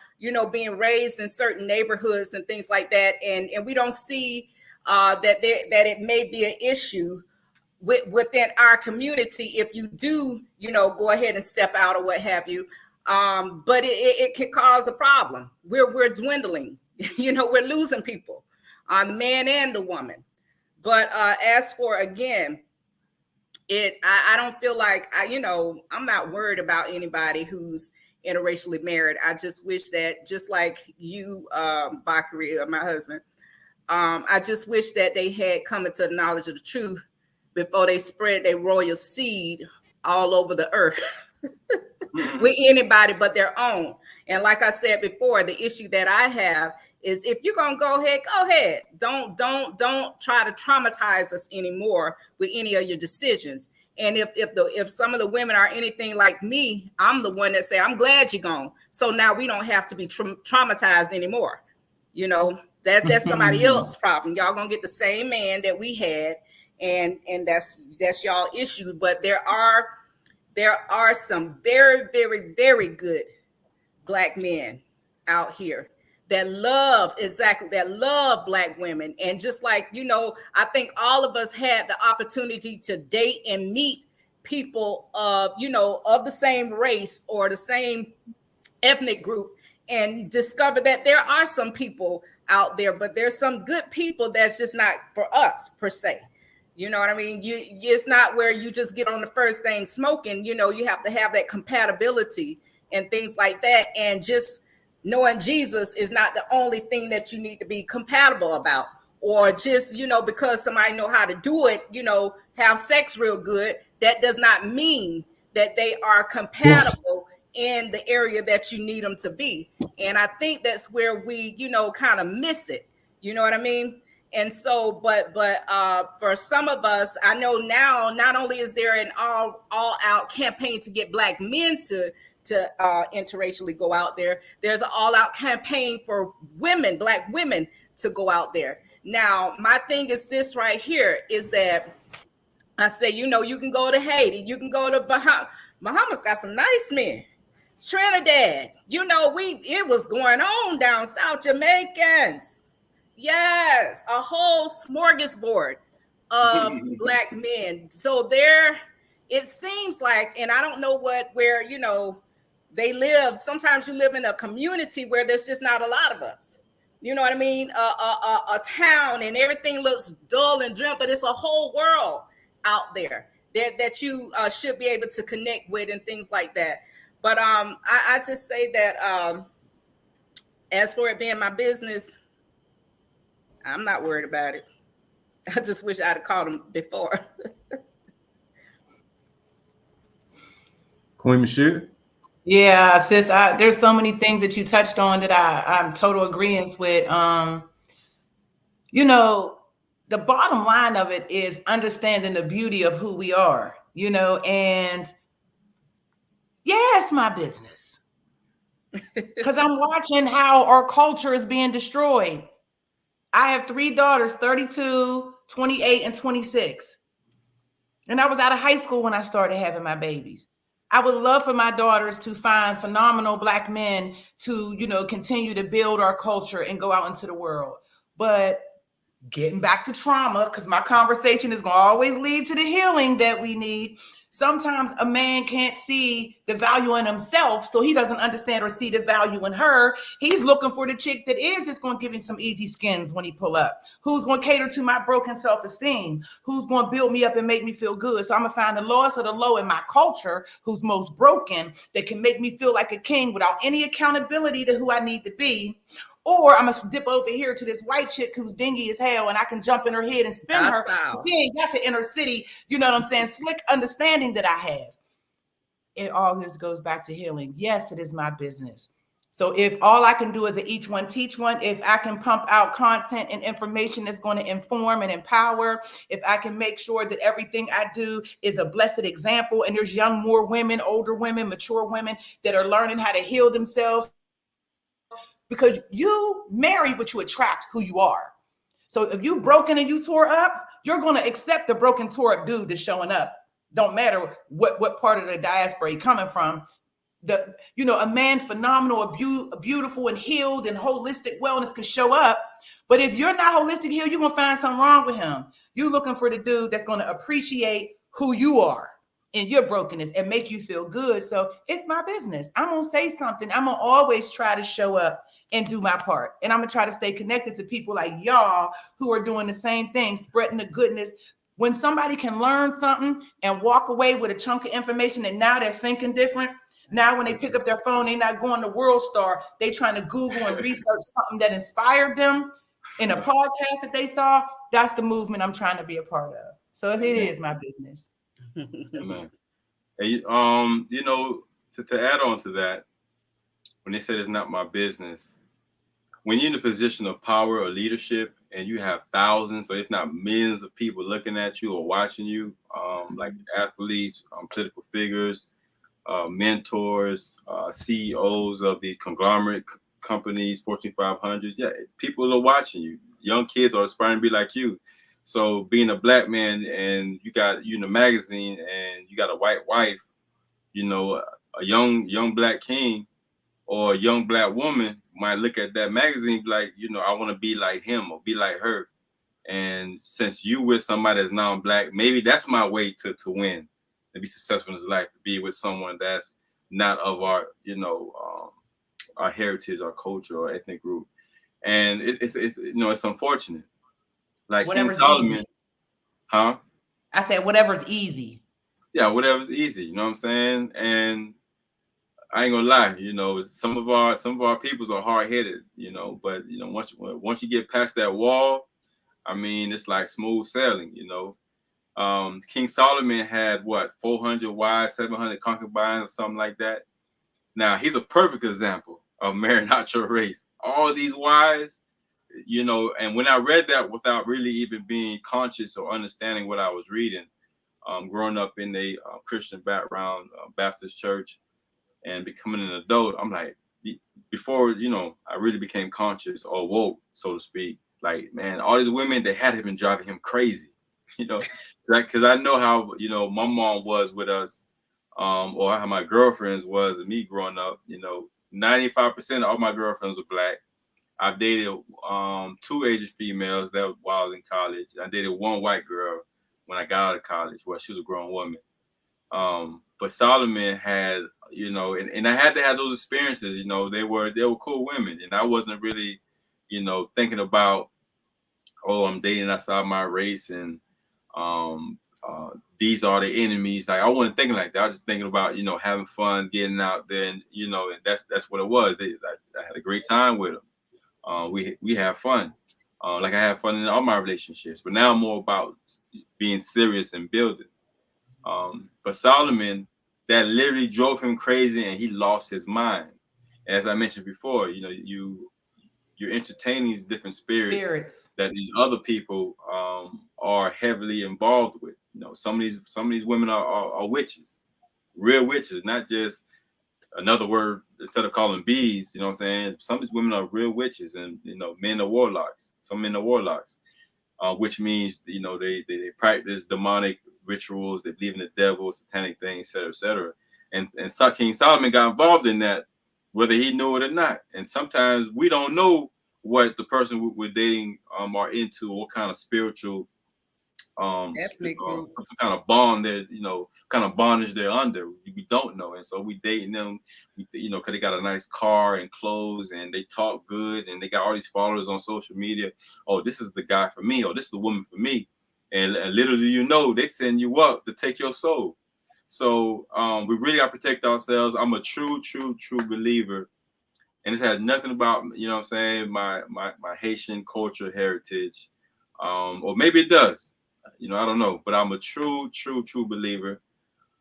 being raised in certain neighborhoods and things like that, and we don't see that it may be an issue within our community if you do go ahead and step out or what have you, but it can cause a problem. We're dwindling. We're losing people, the man and the woman. But as for, again, I don't feel like I'm not worried about anybody who's interracially married. I just wish that, just like you, Bakari, or my husband, I just wish that they had come into the knowledge of the truth before they spread their royal seed all over the earth with anybody but their own. And like I said before, the issue that I have is, if you're gonna go ahead. Don't try to traumatize us anymore with any of your decisions. And if some of the women are anything like me, I'm the one that say, I'm glad you're gone. So now we don't have to be traumatized anymore. That's somebody else's problem. Y'all gonna get the same man that we had, and that's y'all issue. But there are some very, very, very good Black men out here that love Black women. And just like, I think all of us had the opportunity to date and meet people of the same race or the same ethnic group, and discover that there are some people out there, but there's some good people that's just not for us per se. You know what I mean? It's not where you just get on the first thing smoking. You have to have that compatibility and things like that. And just knowing Jesus is not the only thing that you need to be compatible about, or just, because somebody know how to do it, have sex real good. That does not mean that they are compatible in the area that you need them to be. And I think that's where we, kind of miss it. You know what I mean? And so, but for some of us, I know now, not only is there an all out campaign to get Black men to interracially go out there, there's an all out campaign for women, Black women, to go out there. Now, my thing is this right here, is that I say, you can go to Haiti, you can go to Bahamas, got some nice men. Trinidad, it was going on down south. Jamaicans, yes, a whole smorgasbord of Black men. So it seems like, and I don't know where they live. Sometimes you live in a community where there's just not a lot of us. You know what I mean? A town, and everything looks dull and dim, but it's a whole world out there that you should be able to connect with and things like that. But I just say that as for it being my business, I'm not worried about it. I just wish I'd have called him before. Queen Michelle? Yeah, sis, there's so many things that you touched on that I'm total agreement with. You know, the bottom line of it is understanding the beauty of who we are, you know, and yeah, it's my business. Because I'm watching how our culture is being destroyed. I have 3 daughters, 32, 28, and 26. And I was out of high school when I started having my babies. I would love for my daughters to find phenomenal Black men to, you know, continue to build our culture and go out into the world. But getting back to trauma, because my conversation is going to always lead to the healing that we need. Sometimes a man can't see the value in himself, so he doesn't understand or see the value in her. He's looking for the chick that is just going to give him some easy skins when he pull up. Who's going to cater to my broken self-esteem? Who's going to build me up and make me feel good? So I'm going to find the lowest of the low in my culture who's most broken that can make me feel like a king without any accountability to who I need to be. Or I'm gonna dip over here to this white chick who's dingy as hell, and I can jump in her head and spin her. She ain't got the inner city, you know what I'm saying? Slick understanding that I have. It all just goes back to healing. Yes, it is my business. So if all I can do is a each one teach one, if I can pump out content and information that's going to inform and empower, if I can make sure that everything I do is a blessed example, and there's more women, older women, mature women that are learning how to heal themselves, because you marry what you attract, who you are. So if you broken and you tore up, you're going to accept the broken, tore up dude that's showing up. Don't matter what part of the diaspora you're coming from. A man phenomenal, beautiful and healed and holistic wellness can show up. But if you're not holistic healed, you're going to find something wrong with him. You're looking for the dude that's going to appreciate who you are in your brokenness and make you feel good. So it's my business. I'm going to say something. I'm going to always try to show up and do my part. And I'm going to try to stay connected to people like y'all who are doing the same thing, spreading the goodness. When somebody can learn something and walk away with a chunk of information and now they're thinking different. Now, when they pick up their phone, they're not going to World Star. They trying to Google and research something that inspired them in a podcast that they saw. That's the movement I'm trying to be a part of. So it is my business. Amen. And to add on to that, when they said it's not my business, when you're in a position of power or leadership and you have thousands or if not millions of people looking at you or watching you, like athletes, political figures, mentors, CEOs of these conglomerate companies, Fortune 500, yeah, people are watching you. Young kids are aspiring to be like you. So being a Black man and you in a magazine and you got a white wife, a young Black king or a young Black woman might look at that magazine and be like, I want to be like him or be like her. And since you with somebody that's non-Black, maybe that's my way to win and be successful in his life, to be with someone that's not of our, our heritage, our culture, or ethnic group. And it's unfortunate. Like King Solomon, easy. I said whatever's easy. Yeah, whatever's easy. You know what I'm saying? And I ain't gonna lie, some of our peoples are hard headed, but once you get past that wall, I mean, it's like smooth sailing, King Solomon had 400 wives, 700 concubines, or something like that. Now he's a perfect example of marrying out your race. All these wives, and when I read that without really even being conscious or understanding what I was reading, growing up in a Christian background, Baptist church, and becoming an adult, I'm like, before, I really became conscious or woke, so to speak. Like, man, all these women, they had been driving him crazy, because I know how, my mom was with us, or how my girlfriends was with me growing up. 95% of all my girlfriends were Black. I've dated 2 Asian females that while I was in college. I dated 1 white girl when I got out of college. Well, she was a grown woman. But Solomon had, and I had to have those experiences. They were cool women, and I wasn't really, thinking about, oh, I'm dating outside my race, and these are the enemies. Like, I wasn't thinking like that. I was just thinking about, having fun, getting out there, and and that's what it was. I had a great time with them. We have fun. Like I have fun in all my relationships, but now I'm more about being serious and building. But Solomon, that literally drove him crazy, and he lost his mind. As I mentioned before, you know, you're entertaining these different spirits that these other people are heavily involved with. You know, some of these women are witches, real witches, not just another word instead of calling bees. You know what I'm saying? Some of these women are real witches, and you know, men are warlocks. Some men are warlocks, which means, you know, they practice demonic rituals. They believe in the devil, satanic things, etc., etc. And King Solomon got involved in that, whether he knew it or not. And sometimes we don't know what the person we're dating are into, what kind of spiritual some kind of bond that, you know, kind of bondage they're under. We don't know. And so we dating them, you know, because they got a nice car and clothes, and they talk good, and they got all these followers on social media. Oh, this is the guy for me, or this is the woman for me. And little do you know, they send you up to take your soul. So we really got to protect ourselves. I'm a true believer, and this has nothing about, you know what I'm saying, my Haitian culture heritage, or maybe it does, you know, I don't know, but I'm a true believer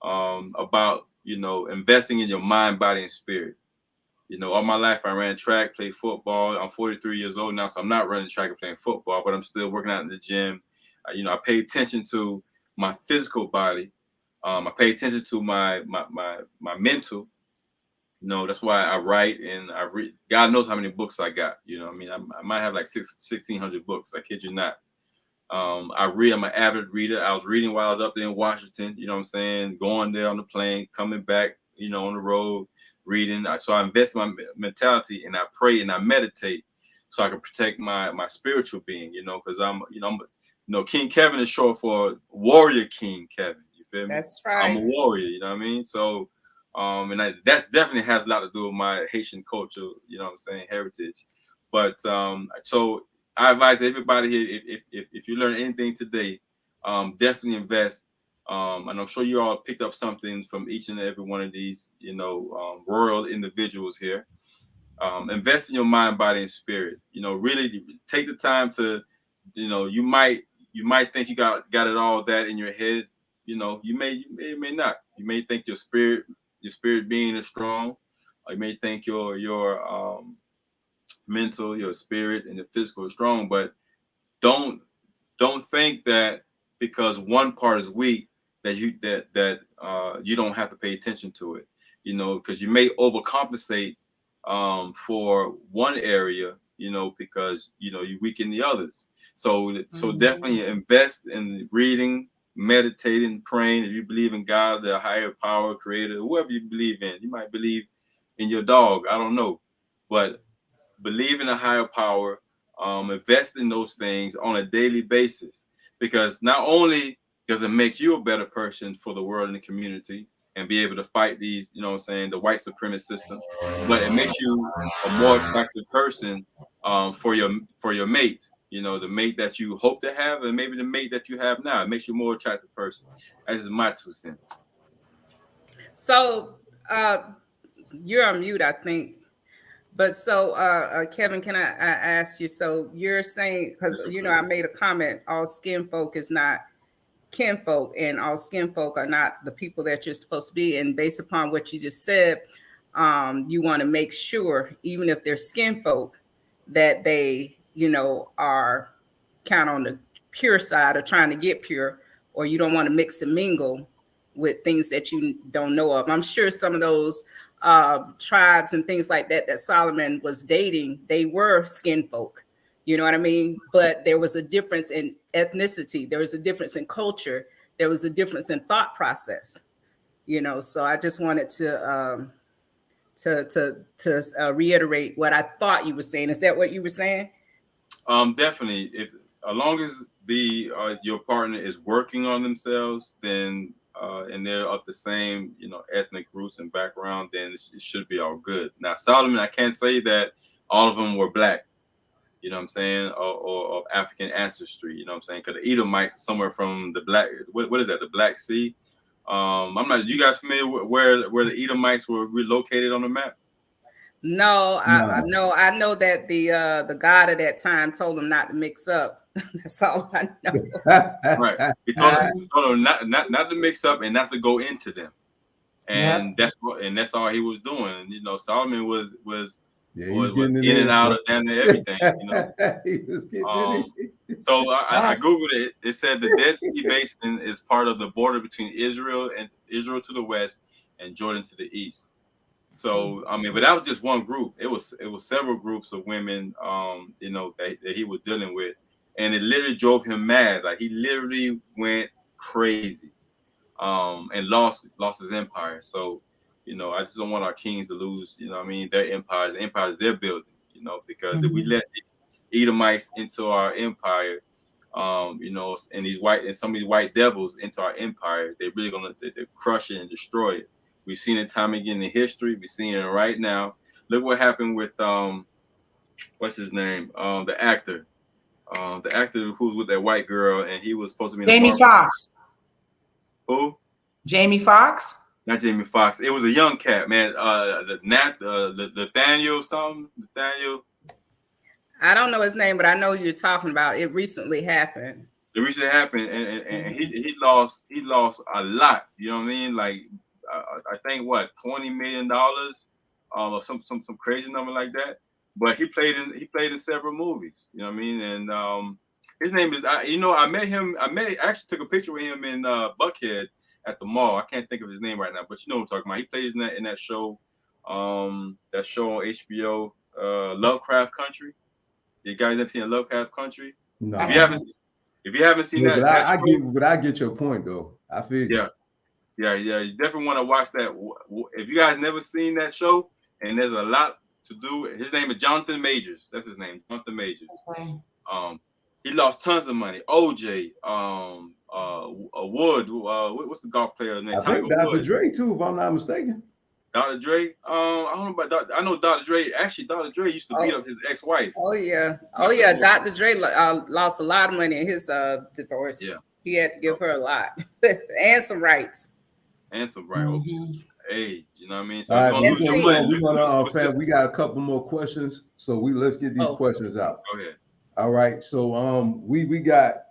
about, you know, investing in your mind, body, and spirit. You know, all my life I ran track, played football. I'm 43 years old now, so I'm not running track and playing football, but I'm still working out in the gym. You know, I pay attention to my physical body. I pay attention to my mental. You know, that's why I write and I read. God knows how many books I got. You know, I mean, I might have like 1,600 books. I kid you not. I read. I'm an avid reader. I was reading while I was up there in Washington. You know what I'm saying? Going there on the plane, coming back, you know, on the road, reading. So I invest my mentality, and I pray and I meditate so I can protect my spiritual being. You know, because King Kevin is short for Warrior King Kevin. You feel me? That's right. I'm a warrior. You know what I mean? So. That's definitely has a lot to do with my Haitian culture, you know what I'm saying, heritage. But so I advise everybody here, if you learn anything today, definitely invest. And I'm sure you all picked up something from each and every one of these, you know, royal individuals here. Invest in your mind, body, and spirit. You know, really take the time to, you know, you might think you got it all that in your head. You know, you may not. You may think your spirit being is strong. You may think your mental, your spirit, and your physical is strong, but don't think that because one part is weak that you don't have to pay attention to it. You know, because you may overcompensate for one area, you know, because you know you weaken the others. So definitely invest in reading, meditating, praying. If you believe in God, the higher power, creator, whoever you believe in, you might believe in your dog, I don't know, but believe in a higher power. Invest in those things on a daily basis, because not only does it make you a better person for the world and the community and be able to fight these, you know what I'm saying, the white supremacist system, but it makes you a more attractive person for your mate. You know, the mate that you hope to have, and maybe the mate that you have now. It makes you a more attractive person. That is my 2 cents. So you're on mute, I think. But so, Kevin, can I ask you? So you're saying, because you know, I made a comment: all skin folk is not kinfolk, and all skin folk are not the people that you're supposed to be. And based upon what you just said, you want to make sure, even if they're skin folk, that they, you know, are kind of on the pure side of trying to get pure, or you don't want to mix and mingle with things that you don't know of. I'm sure some of those tribes and things like that Solomon was dating, they were skin folk. You know what I mean? But there was a difference in ethnicity. There was a difference in culture. There was a difference in thought process. You know, so I just wanted to reiterate what I thought you were saying. Is that what you were saying? Definitely. If as long as your partner is working on themselves, then and they're of the same, you know, ethnic roots and background, then it should be all good. Now, Solomon, I can't say that all of them were black, you know what I'm saying, or of African ancestry, you know what I'm saying, because the Edomites are somewhere from the black, what is that, the Black Sea? I'm not, you guys familiar with where the Edomites were relocated on the map? No, I know that the god of that time told him not to mix up. That's all I know. Right. He told him not to mix up and not to go into them. and that's all he was doing. You know, Solomon was he was getting it in and out bro. of damn near everything. You know, he was getting it in. So I googled it. It said the Dead Sea Basin is part of the border between Israel to the west and Jordan to the east. So I mean, but that was just one group. It was several groups of women, you know, that he was dealing with, and it literally drove him mad. Like he literally went crazy, and lost his empire. So, you know, I just don't want our kings to lose, you know what I mean, their empires, the empires they're building, you know, because if we let these Edomites into our empire, you know, and some of these white devils into our empire, they're really gonna they're crush it and destroy it. We've seen it time again in history. We're seeing it right now. Look what happened with what's his name? The actor who's with that white girl, and he was supposed to be in Jamie Foxx. Who? Jamie Foxx? Not Jamie Foxx. It was a young cat, man. Nathaniel something. Nathaniel. I don't know his name, but I know who you're talking about. It recently happened. And he lost a lot. You know what I mean? Like I think what $20 million, or some crazy number like that. But he played in several movies. You know what I mean? And his name is I met him. I actually took a picture with him in Buckhead at the mall. I can't think of his name right now, but you know what I'm talking about. He plays in that show, on HBO, Lovecraft Country. You guys ever seen Lovecraft Country? No. If you haven't seen that, I get your point though. I feel yeah. You definitely want to watch that. If you guys never seen that show, and there's a lot to do. His name is Jonathan Majors. That's his name, Jonathan Majors. Okay. He lost tons of money. OJ, Wood. What's the golf player name? I think Dr. Dre too, if I'm not mistaken. Dr. Dre. I don't know about I know Dr. Dre. Actually, Dr. Dre used to beat up his ex-wife. Oh yeah. Dr. Dre lost a lot of money in his divorce. Yeah. He had to give her a lot and some rights. Okay. Hey, you know what I mean? So we got a couple more questions, so let's get these questions out. Go ahead. All right. So we got.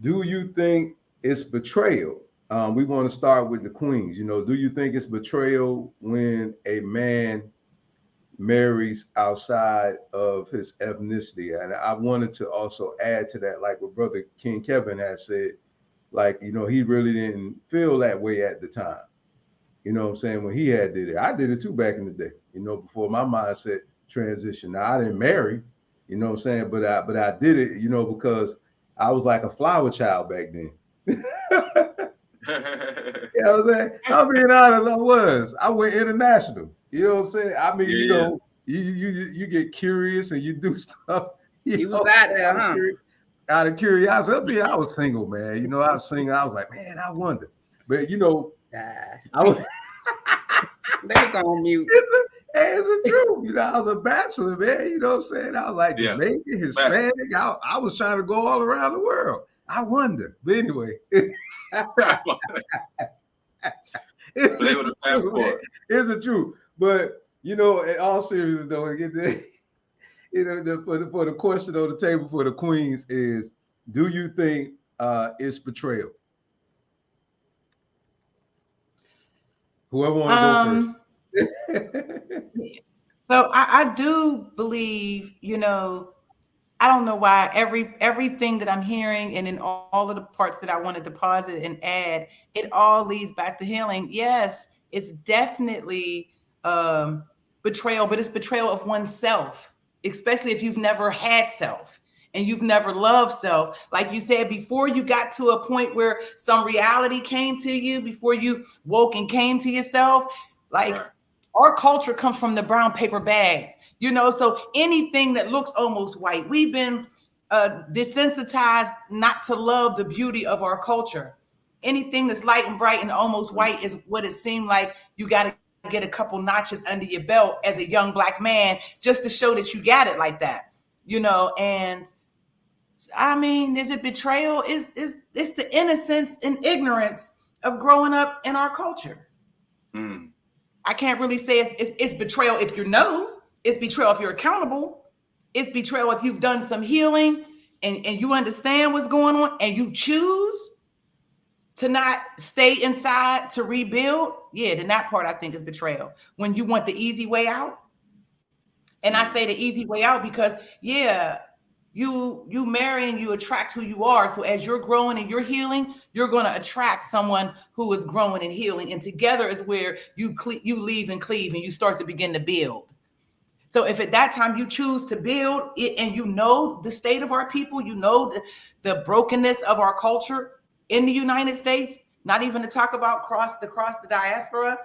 Do you think it's betrayal? We want to start with the queens. You know, do you think it's betrayal when a man marries outside of his ethnicity? And I wanted to also add to that, like what Brother King Kevin has said, like, you know, he really didn't feel that way at the time. You know what I'm saying? When he did it. I did it too back in the day, you know, before my mindset transition. Now, I didn't marry, you know what I'm saying? But I did it, you know, because I was like a flower child back then. You know what I'm saying? I'm being honest, I went international. You know what I'm saying? I mean, you know, you get curious and you do stuff. You was out there, huh? Out of curiosity. I was single, man. You know, I was single. I was like, man, I wonder. But, you know, I was... Let me go on mute. It's the truth. You know, I was a bachelor, man. You know what I'm saying? I was like Jamaican, Hispanic. I was trying to go all around the world. I wonder. But anyway. It's the truth. But, you know, in all seriousness, though, you know, for the question on the table for the queens is, do you think it's betrayal? Whoever want to go first. So I do believe, you know, I don't know why everything that I'm hearing and in all of the parts that I want to deposit and add, it all leads back to healing. Yes, it's definitely betrayal, but it's betrayal of oneself, especially if you've never had self and you've never loved self. Like you said, before you got to a point where some reality came to you, before you woke and came to yourself, like our culture comes from the brown paper bag, you know, so anything that looks almost white, we've been desensitized not to love the beauty of our culture. Anything that's light and bright and almost white is what it seemed like you got to get a couple notches under your belt as a young Black man just to show that you got it like that, you know. And I mean, is it betrayal? It's the innocence and ignorance of growing up in our culture. I can't really say it's betrayal if you know. It's betrayal if you're accountable. It's betrayal if you've done some healing and you understand what's going on and you choose to not stay inside to rebuild, yeah, then that part I think is betrayal. When you want the easy way out, and I say the easy way out because, yeah, you marry and you attract who you are. So as you're growing and you're healing, you're going to attract someone who is growing and healing. And together is where you leave and cleave and you start to begin to build. So if at that time you choose to build it and you know the state of our people, you know the brokenness of our culture in the United States, not even to talk about across the diaspora,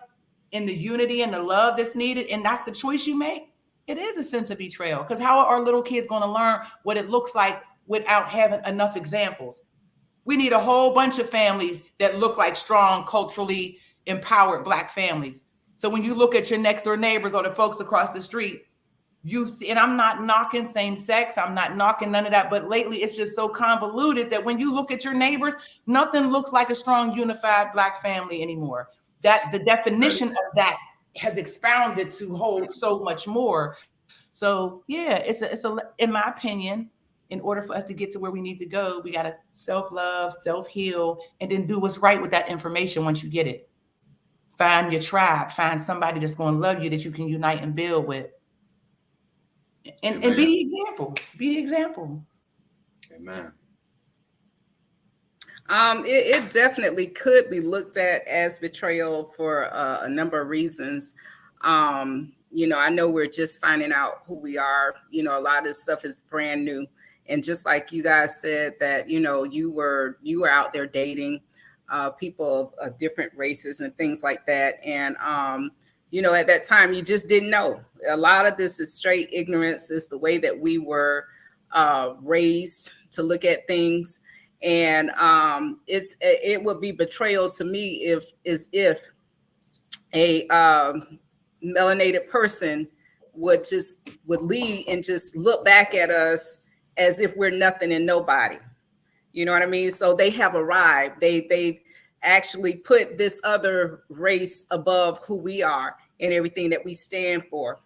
and the unity and the love that's needed, and that's the choice you make, it is a sense of betrayal. Because how are our little kids going to learn what it looks like without having enough examples? We need a whole bunch of families that look like strong, culturally empowered Black families. So when you look at your next door neighbors or the folks across the street, you see, and I'm not knocking same sex, I'm not knocking none of that, but lately it's just so convoluted that when you look at your neighbors, nothing looks like a strong, unified Black family anymore. That the definition of that has expounded to hold so much more. So yeah, it's a in my opinion, in order for us to get to where we need to go, we got to self-love, self-heal, and then do what's right with that information once you get it. Find your tribe, find somebody that's going to love you that you can unite and build with. And be the example. Be the example. Amen. It definitely could be looked at as betrayal for a number of reasons. You know, I know we're just finding out who we are. You know, a lot of this stuff is brand new. And just like you guys said that, you know, you were out there dating people of different races and things like that. And, you know, at that time, you just didn't know. A lot of this is straight ignorance. It's the way that we were raised to look at things. And it would be betrayal to me if a melanated person would lead and just look back at us as if we're nothing and nobody. You know what I mean? So they have arrived. They've actually put this other race above who we are and everything that we stand for.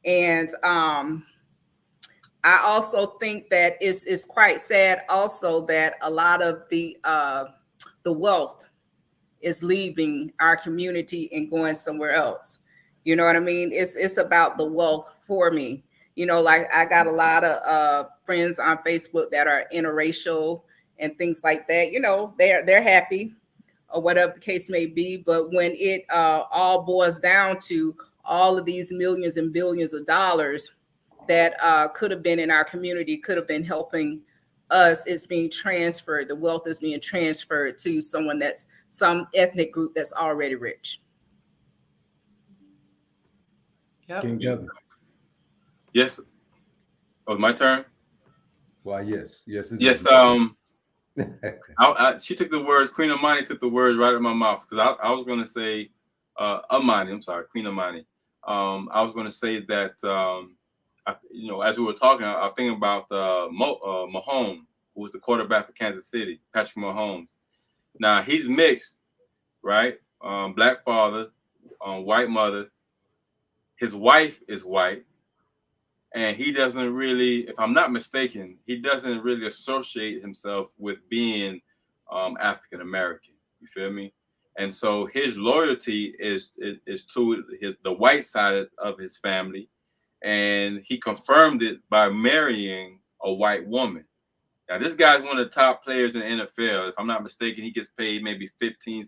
And I also think that it's quite sad also that a lot of the wealth is leaving our community and going somewhere else. You know what I mean? It's about the wealth for me. You know, like I got a lot of friends on Facebook that are interracial and things like that. You know, they're happy or whatever the case may be. But when it all boils down to all of these millions and billions of dollars that could have been in our community, could have been helping us, it's being transferred. The wealth is being transferred to someone that's some ethnic group that's already rich. Yep. King Kevin. Yes. Oh, my turn. Why, yes. Yes. Yes. She took the words, Queen Amani took the words right out of my mouth, because I was going to say, Amani, I'm sorry, Queen Amani. I was going to say that, you know, as we were talking, I was thinking about Mahomes, who was the quarterback for Kansas City, Patrick Mahomes. Now, he's mixed, right? Black father, white mother. His wife is white. And he doesn't really, if I'm not mistaken, he doesn't really associate himself with being African American. You feel me? And so his loyalty is to the white side of his family, and he confirmed it by marrying a white woman. Now, this guy's one of the top players in the NFL. If I'm not mistaken, he gets paid maybe $15,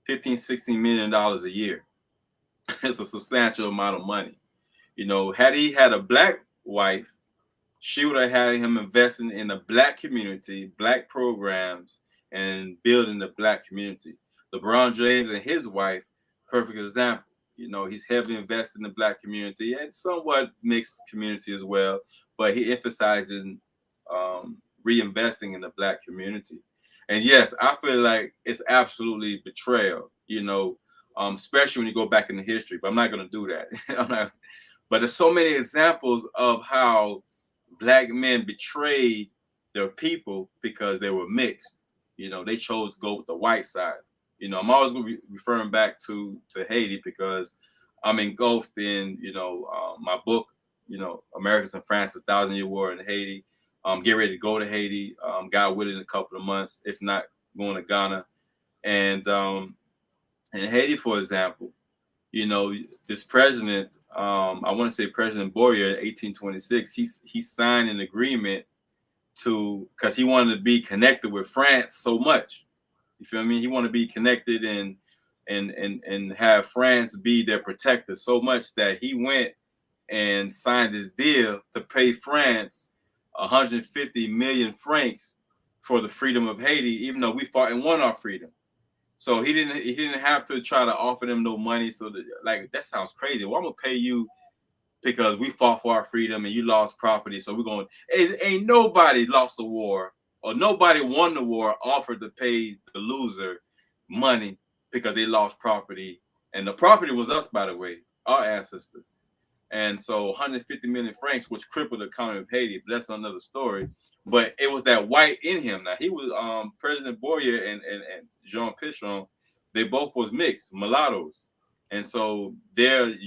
$16 million a year. It's a substantial amount of money. You know, had he had a black wife, she would have had him investing in the black community, black programs, and building the black community. LeBron James and his wife, perfect example. You know, he's heavily invested in the black community and somewhat mixed community as well, but he emphasizes reinvesting in the black community. And yes, I feel like it's absolutely betrayal, you know, especially when you go back into history, but I'm not going to do that. But there's so many examples of how black men betrayed their people because they were mixed. You know, they chose to go with the white side. You know, I'm always going to be referring back to Haiti because I'm engulfed in, you know, my book, you know, Americans and France's 1,000-Year War in Haiti. Get ready to go to Haiti. God willing, in a couple of months, if not going to Ghana, and in Haiti, for example, you know, this president, I want to say President Boyer in 1826, he signed an agreement because he wanted to be connected with France so much. You feel me? He wanted to be connected and have France be their protector so much that he went and signed this deal to pay France 150 million francs for the freedom of Haiti, even though we fought and won our freedom. So he didn't have to try to offer them no money. So that sounds crazy. Well, I'm gonna pay you because we fought for our freedom and you lost property. So we're going. Ain't nobody lost a war or nobody won the war offered to pay the loser money because they lost property, and the property was us, by the way, our ancestors. And so 150 million francs, which crippled the economy of Haiti, but that's another story. But it was that white in him. Now he was President Boyer and Jean Pichon, they both was mixed mulattoes, and so their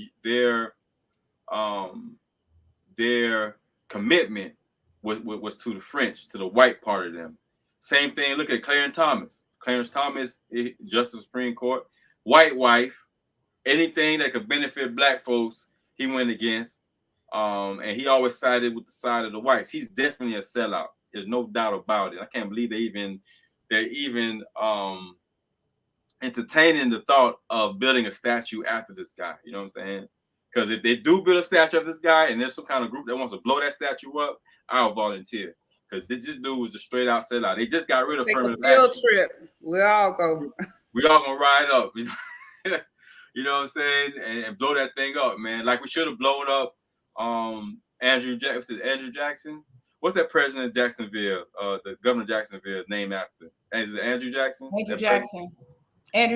commitment was to the French, to the white part of them. Same thing. Look at Clarence Thomas. Clarence Thomas, Justice Supreme Court, white wife, anything that could benefit black folks, he went against. And he always sided with the side of the whites. He's definitely a sellout. There's no doubt about it. I can't believe they're even entertaining the thought of building a statue after this guy. You know what I'm saying? Because if they do build a statue of this guy and there's some kind of group that wants to blow that statue up, I'll volunteer. Because this dude was a straight out sellout. They just got rid of permanent action. Take a field trip. We all go. We all gonna ride up. You know, you know what I'm saying? And blow that thing up, man. Like we should have blown up Andrew Jackson. What's that president of Jacksonville? The governor of Jacksonville named after? Is it Andrew Jackson? Andrew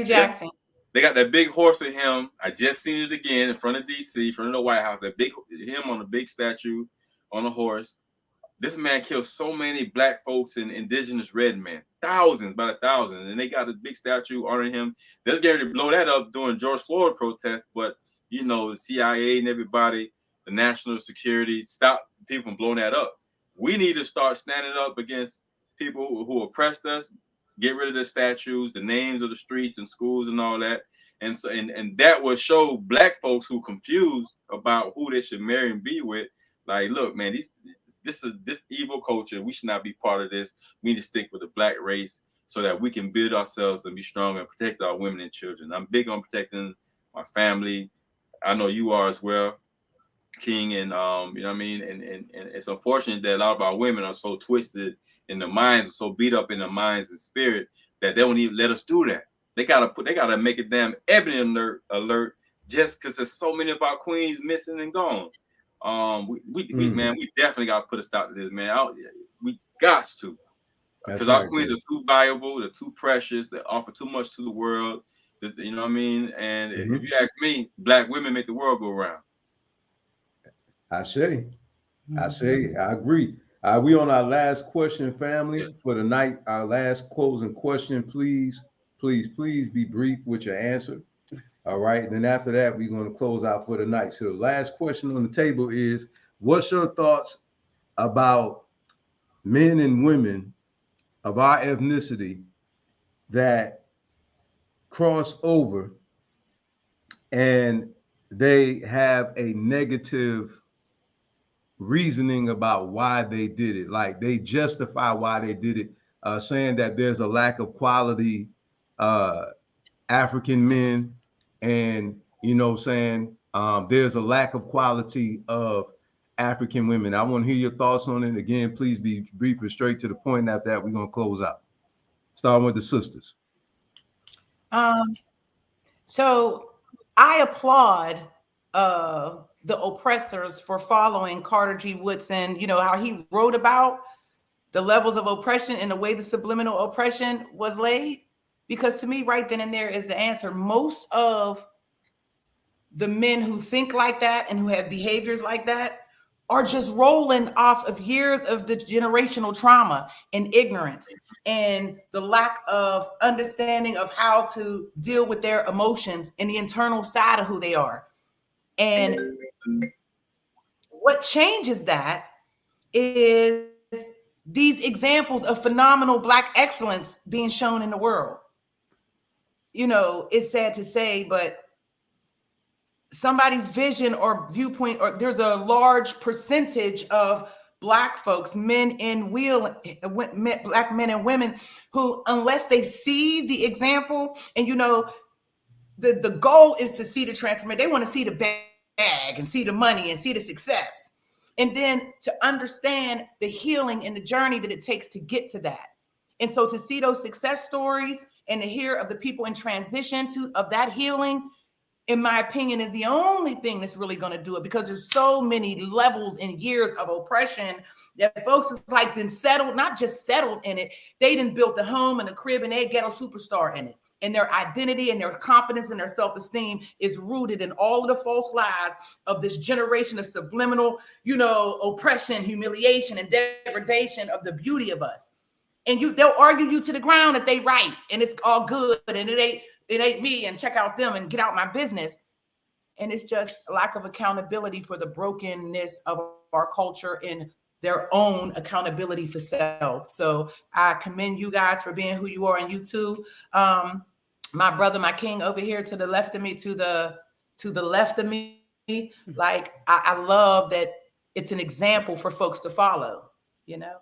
Jackson. Yeah. They got that big horse of him. I just seen it again in front of DC, in front of the White House. That big him on a big statue on a horse. This man killed so many black folks and indigenous red men, thousands, by the thousands, and they got a big statue honoring him. They're scared to blow that up during George Floyd protests, but you know the CIA and everybody, the national security, stop people from blowing that up. We need to start standing up against people who oppressed us. Get rid of the statues, the names of the streets and schools and all that. And so and that will show black folks who confused about who they should marry and be with. Like, look, man, this evil culture. We should not be part of this. We need to stick with the black race so that we can build ourselves and be strong and protect our women and children. I'm big on protecting my family. I know you are as well, King. And you know what I mean? And it's unfortunate that a lot of our women are so twisted in their minds, so beat up in their minds and spirit that they won't even let us do that. They gotta make a damn ebony alert just because there's so many of our queens missing and gone. We definitely gotta put a stop to this, man. We got to, because our queens are too valuable, they're too precious, they offer too much to the world. You know what I mean? And if you ask me, black women make the world go round. I agree. We on our last question, family, for the night. Our last closing question, please be brief with your answer. All right. And then after that, we're going to close out for the night. So the last question on the table is, what's your thoughts about men and women of our ethnicity that cross over and they have a negative reasoning about why they did it? Like they justify why they did it, saying that there's a lack of quality African men, and you know, saying there's a lack of quality of African women. I want to hear your thoughts on it. Again, please be brief and straight to the point. After that, we're gonna close out. Starting with the sisters. So I applaud the oppressors for following Carter G. Woodson, you know, how he wrote about the levels of oppression and the way the subliminal oppression was laid. Because to me, right then and there is the answer. Most of the men who think like that and who have behaviors like that are just rolling off of years of the generational trauma and ignorance and the lack of understanding of how to deal with their emotions and the internal side of who they are. And what changes that is these examples of phenomenal Black excellence being shown in the world. You know, it's sad to say, but somebody's vision or viewpoint, or there's a large percentage of Black folks, men in Black men and women, who, unless they see the example, and you know, the goal is to see the transformation. They want to see the bag and see the money and see the success. And then to understand the healing and the journey that it takes to get to that. And so to see those success stories and to hear of the people in transition of that healing, in my opinion, is the only thing that's really going to do it, because there's so many levels and years of oppression that folks is like been settled, not just settled in it. They didn't build the home and the crib and they ghetto superstar in it. And their identity and their confidence and their self-esteem is rooted in all of the false lies of this generation of subliminal, you know, oppression, humiliation, and degradation of the beauty of us. And they'll argue you to the ground that they right and it's all good and it ain't me, and check out them and get out my business. And it's just a lack of accountability for the brokenness of our culture and their own accountability for self. So I commend you guys for being who you are, and you too. My brother, my king over here to the left of me, to the left of me, like I love that it's an example for folks to follow, you know?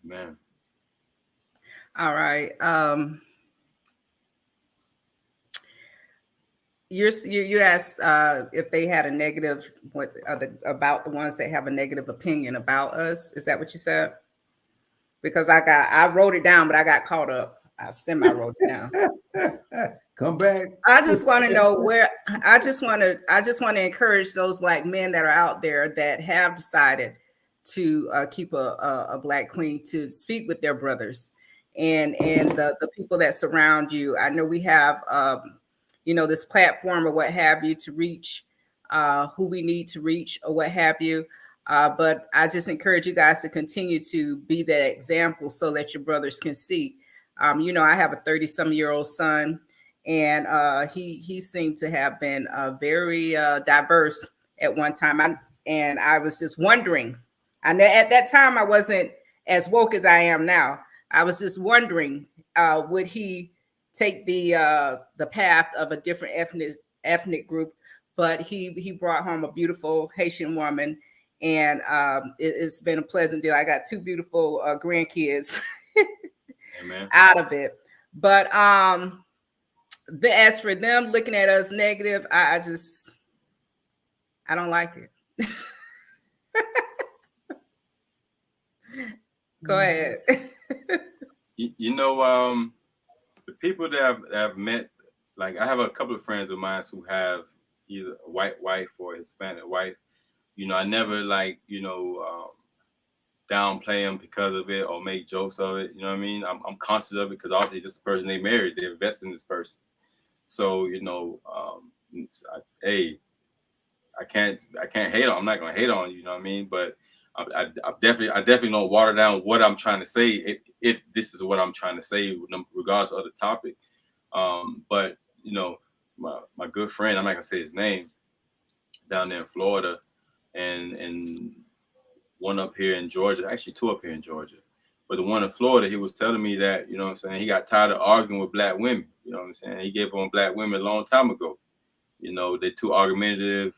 Man. All right. You asked if they had a negative, about the ones that have a negative opinion about us. Is that what you said? Because I wrote it down, but I got caught up. I wrote it down. Come back. I just want to know where. I just want to encourage those Black men that are out there that have decided to keep a Black queen, to speak with their brothers and the people that surround you. I know we have you know, this platform or what have you to reach who we need to reach or what have you. But I just encourage you guys to continue to be that example so that your brothers can see. You know, I have a 30-some-year-old son, and he seemed to have been very diverse at one time. I was just wondering. And at that time, I wasn't as woke as I am now. I was just wondering, would he take the path of a different ethnic group? But he brought home a beautiful Haitian woman, and it's been a pleasant deal. I got 2 beautiful grandkids out of it. But as for them looking at us negative, I don't like it. Go ahead. You know, the people that I've met, like I have a couple of friends of mine who have either a white wife or a Hispanic wife. You know, I never downplay them because of it or make jokes of it. You know what I mean? I'm conscious of it because obviously this is the person they married. They invest in this person. So, you know, I can't hate on. I'm not gonna hate on you. You know what I mean? But I definitely don't water down what I'm trying to say if this is what I'm trying to say regardless of the topic. But you know, my good friend, I'm not gonna say his name, down there in Florida, and one up here in Georgia, actually 2 up here in Georgia. But the one in Florida, he was telling me that, you know what I'm saying, he got tired of arguing with Black women. You know what I'm saying? He gave up on Black women a long time ago. You know, they're too argumentative,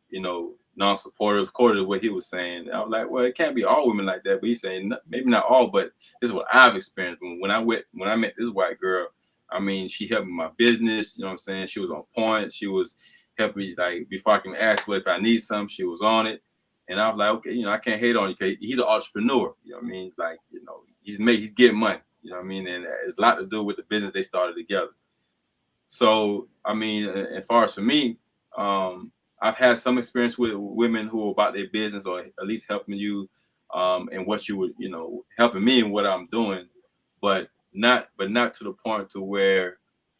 you know, non-supportive, according to what he was saying. I was like, well, it can't be all women like that. But he's saying maybe not all, but this is what I've experienced. When I met this white girl, I mean, she helped me with my business. You know what I'm saying? She was on point. She was helping me, like, before I can ask what if I need something, she was on it. And I was like, okay, you know, I can't hate on you because he's an entrepreneur. You know what I mean? Like, you know, he's getting money. You know what I mean? And it's a lot to do with the business they started together. So, I mean, as far as for me, I've had some experience with women who are about their business or at least helping you and what you would, you know, helping me in what I'm doing, but not to the point to where,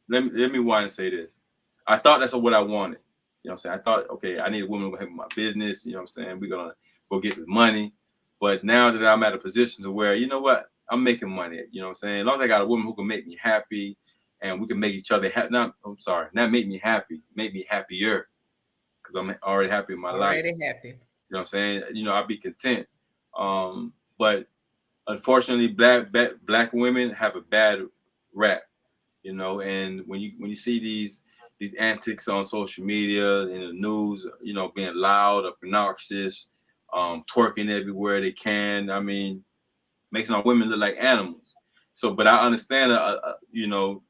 let me wind and say this. I thought that's what I wanted. You know what I'm saying? I thought, okay, I need a woman to help my business. You know what I'm saying? We're going to go get the money. But now that I'm at a position to where, you know what, I'm making money. You know what I'm saying? As long as I got a woman who can make me happy and we can make each other happy. Not make me happy, make me happier. Because I'm already happy in my life. Already happy. You know what I'm saying? You know, I'll be content. But unfortunately, black women have a bad rap, you know. And when you see these antics on social media, in the news, you know, being loud, obnoxious, twerking everywhere they can, I mean, making our women look like animals. So, but I understand, you know,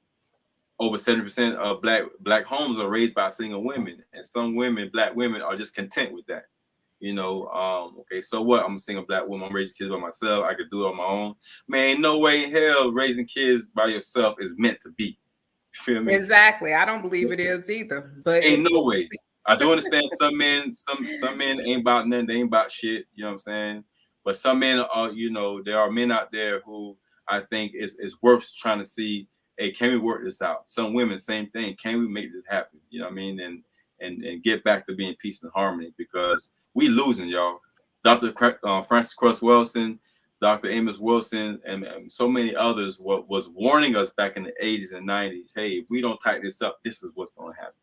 over 70% of black homes are raised by single women, and some women, black women, are just content with that. You know, okay, so what? I'm a single black woman. I'm raising kids by myself. I could do it on my own. Man, ain't no way in hell raising kids by yourself is meant to be. You feel me? Exactly. I don't believe it is either. But Ain't no way. I do understand some men, some men ain't about nothing. They ain't about shit. You know what I'm saying? But some men are, you know, there are men out there who I think is worth trying to see. Hey, can we work this out? Some women, same thing. Can we make this happen? You know what I mean? And get back to being peace and harmony, because we losing, y'all. Dr. Francis Cress Wilson, Dr. Amos Wilson, and so many others was warning us back in the 80s and 90s. Hey, if we don't tighten this up, this is what's going to happen.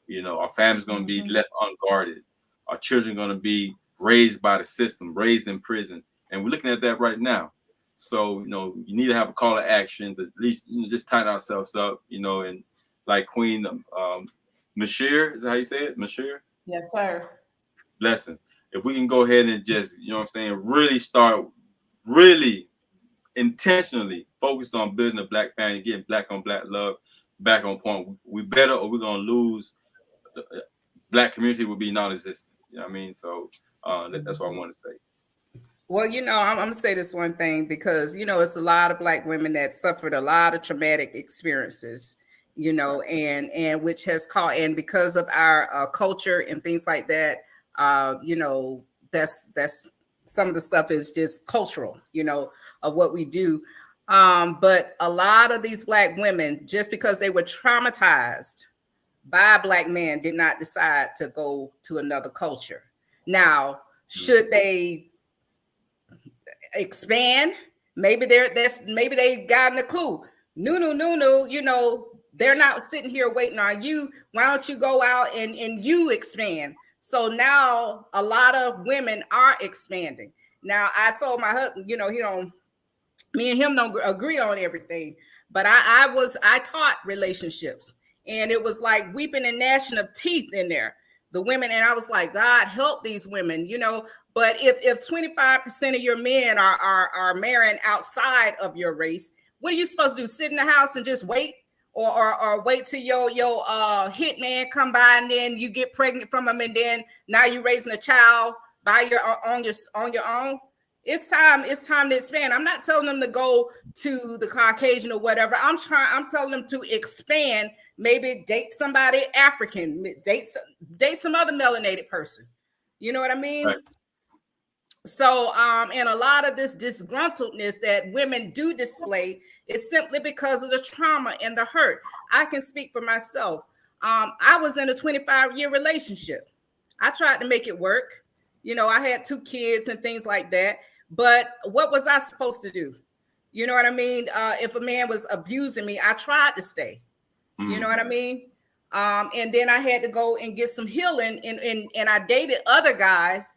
You know, our family's going to be left unguarded. Our children going to be raised by the system, raised in prison. And we're looking at that right now. So, you know, you need to have a call to action to at least, you know, just tighten ourselves up, you know, and like Queen Mashir, is that how you say it? Mashir? Yes, sir. Blessing. If we can go ahead and just, you know what I'm saying, really start really intentionally focused on building a black family, getting black on black love back on point, we better, or we're going to lose. The black community will be non-existent. You know what I mean? So that's what I want to say. well, you know, I'm gonna say this one thing, because you know it's a lot of black women that suffered a lot of traumatic experiences, you know, and which has caused, and because of our culture and things like that, you know, that's some of the stuff is just cultural, you know, of what we do. But a lot of these black women, just because they were traumatized by a black man, did not decide to go to another culture. Now, should they expand? Maybe maybe they've gotten a clue. No, you know, they're not sitting here waiting on you. Why don't you go out and you expand? So now a lot of women are expanding. Now I told my husband, you know, me and him don't agree on everything, but I taught relationships, and it was like weeping and gnashing of teeth in there, the women. And I was like, God help these women, you know. But if 25% of your men are marrying outside of your race, what are you supposed to do? Sit in the house and just wait? Or wait till your hit man come by, and then you get pregnant from him, and then now you're raising a child by on your own? It's time to expand. I'm not telling them to go to the Caucasian or whatever. I'm telling them to expand. Maybe date somebody African, date some other melanated person. You know what I mean? Right. So, and a lot of this disgruntledness that women do display is simply because of the trauma and the hurt. I can speak for myself. I was in a 25-year relationship. I tried to make it work. You know, I had 2 kids and things like that. But what was I supposed to do? You know what I mean? If a man was abusing me, I tried to stay. You know what I mean? And then I had to go and get some healing, and I dated other guys,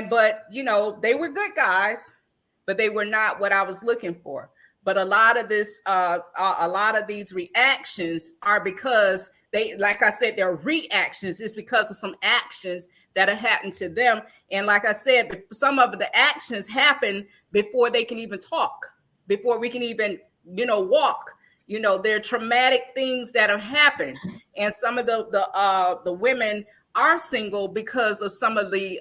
but you know, they were good guys, but they were not what I was looking for. But a lot of these reactions are because they, like I said, they're reactions. It's because of some actions that have happened to them. And like I said, some of the actions happen before they can even talk, before we can even, you know, walk. You know, they're traumatic things that have happened. And some of the women are single because of some of the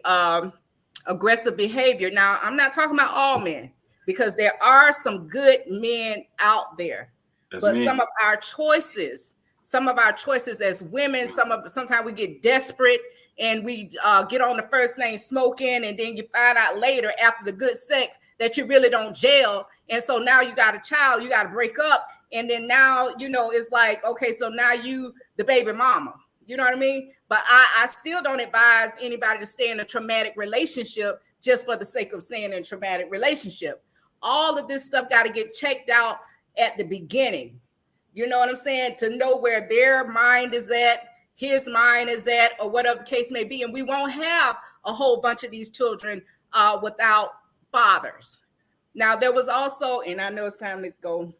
aggressive behavior. Now, I'm not talking about all men, because there are some good men out there. But some of our choices as women, sometimes we get desperate and we get on the first name smoking, and then you find out later after the good sex that you really don't gel. And so now you got a child, you got to break up. And then now, you know, it's like, okay, so now you the baby mama, you know what I mean? But I still don't advise anybody to stay in a traumatic relationship just for the sake of staying in a traumatic relationship. All of this stuff got to get checked out at the beginning. You know what I'm saying? To know where their mind is at, his mind is at, or whatever the case may be. And we won't have a whole bunch of these children without fathers. Now, there was also, and I know it's time to go,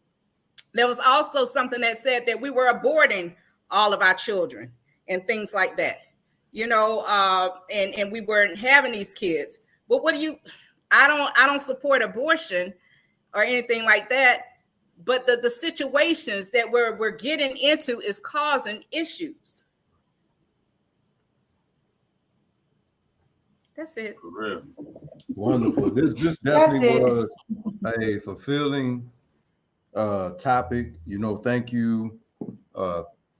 there was also something that said that we were aborting all of our children and things like that, you know, and we weren't having these kids. But what do you, I don't support abortion or anything like that, but the situations that we're getting into is causing issues. That's it. For real. Wonderful. This definitely was a fulfilling topic. You know, thank you,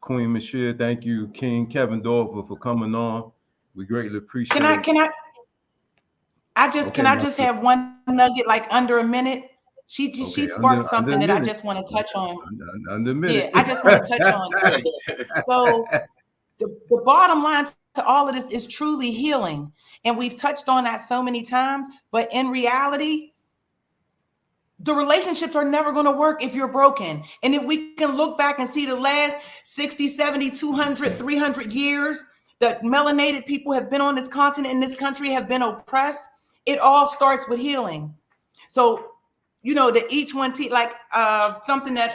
Queen Michelle. Thank you, King Kevin Dorver, for coming on. We greatly appreciate it. Can I just have one nugget, like under a minute? She sparked something that I just want to touch on. Under a minute. Yeah, I just want to touch on. So the bottom line to all of this is truly healing. And we've touched on that so many times, but in reality, the relationships are never going to work if you're broken. And if we can look back and see the last 60, 70, 200, 300 years that melanated people have been on this continent, in this country, have been oppressed, it all starts with healing. So, you know, that each one, like something that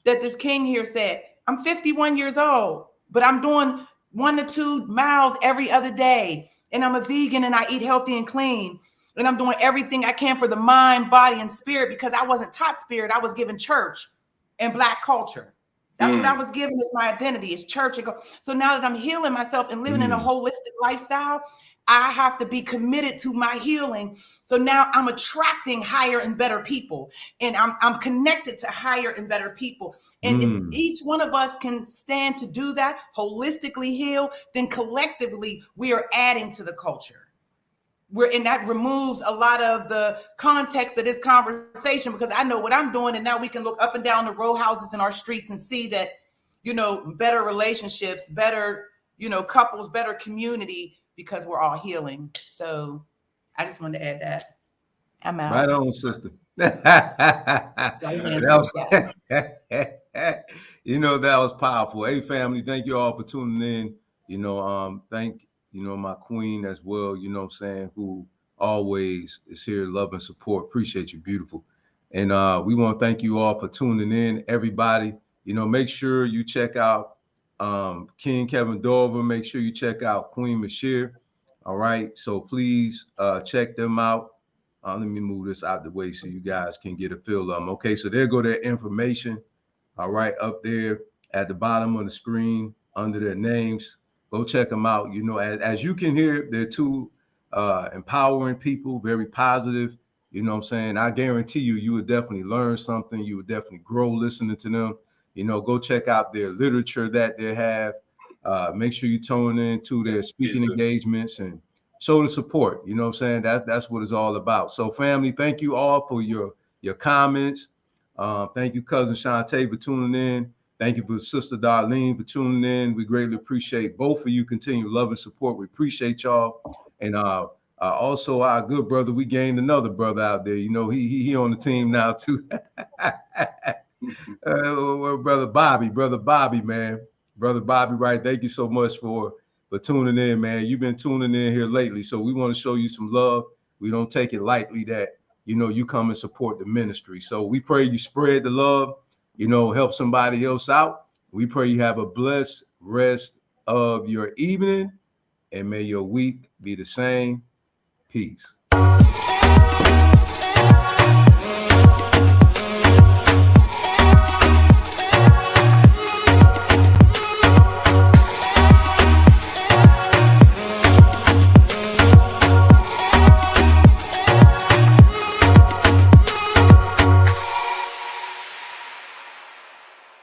that this king here said, I'm 51 years old, but I'm doing 1 to 2 miles every other day. And I'm a vegan and I eat healthy and clean. And I'm doing everything I can for the mind, body, and spirit, because I wasn't taught spirit. I was given church and Black culture. That's what I was given as my identity, is church. So now that I'm healing myself and living in a holistic lifestyle, I have to be committed to my healing. So now I'm attracting higher and better people, and I'm connected to higher and better people. And if each one of us can stand to do that, holistically heal, then collectively we are adding to the culture. And that removes a lot of the context of this conversation, because I know what I'm doing. And now we can look up and down the row houses in our streets and see that, you know, better relationships, better, you know, couples, better community, because we're all healing. So I just wanted to add that. I'm out. Right on, sister. You know, that was powerful. Hey, family, thank you all for tuning in. You know, thank you know, my queen as well, you know what I'm saying, who always is here to love and support. Appreciate you, beautiful. And we want to thank you all for tuning in, everybody. You know, make sure you check out King Kevin Dorver. Make sure you check out Queen Michelle. All right. So please check them out. Let me move this out the way so you guys can get a feel of them. Okay. So there go their information. All right. Up there at the bottom of the screen under their names. Go check them out. You know, as you can hear, they're two empowering people, very positive. You know what I'm saying? I guarantee you, you would definitely learn something. You would definitely grow listening to them. You know, go check out their literature that they have. Make sure you tune in to their speaking engagements and show the support. You know what I'm saying? That's what it's all about. So, family, thank you all for your comments. Thank you, cousin Shantae, for tuning in. Thank you for Sister Darlene for tuning in. We greatly appreciate both of you. Continue love and support. We appreciate y'all. And also our good brother, we gained another brother out there. You know, he on the team now too. Brother Bobby, man. Brother Bobby, right? Thank you so much for tuning in, man. You've been tuning in here lately. So we want to show you some love. We don't take it lightly that, you know, you come and support the ministry. So we pray you spread the love. You know, help somebody else out. We pray you have a blessed rest of your evening, and may your week be the same. Peace.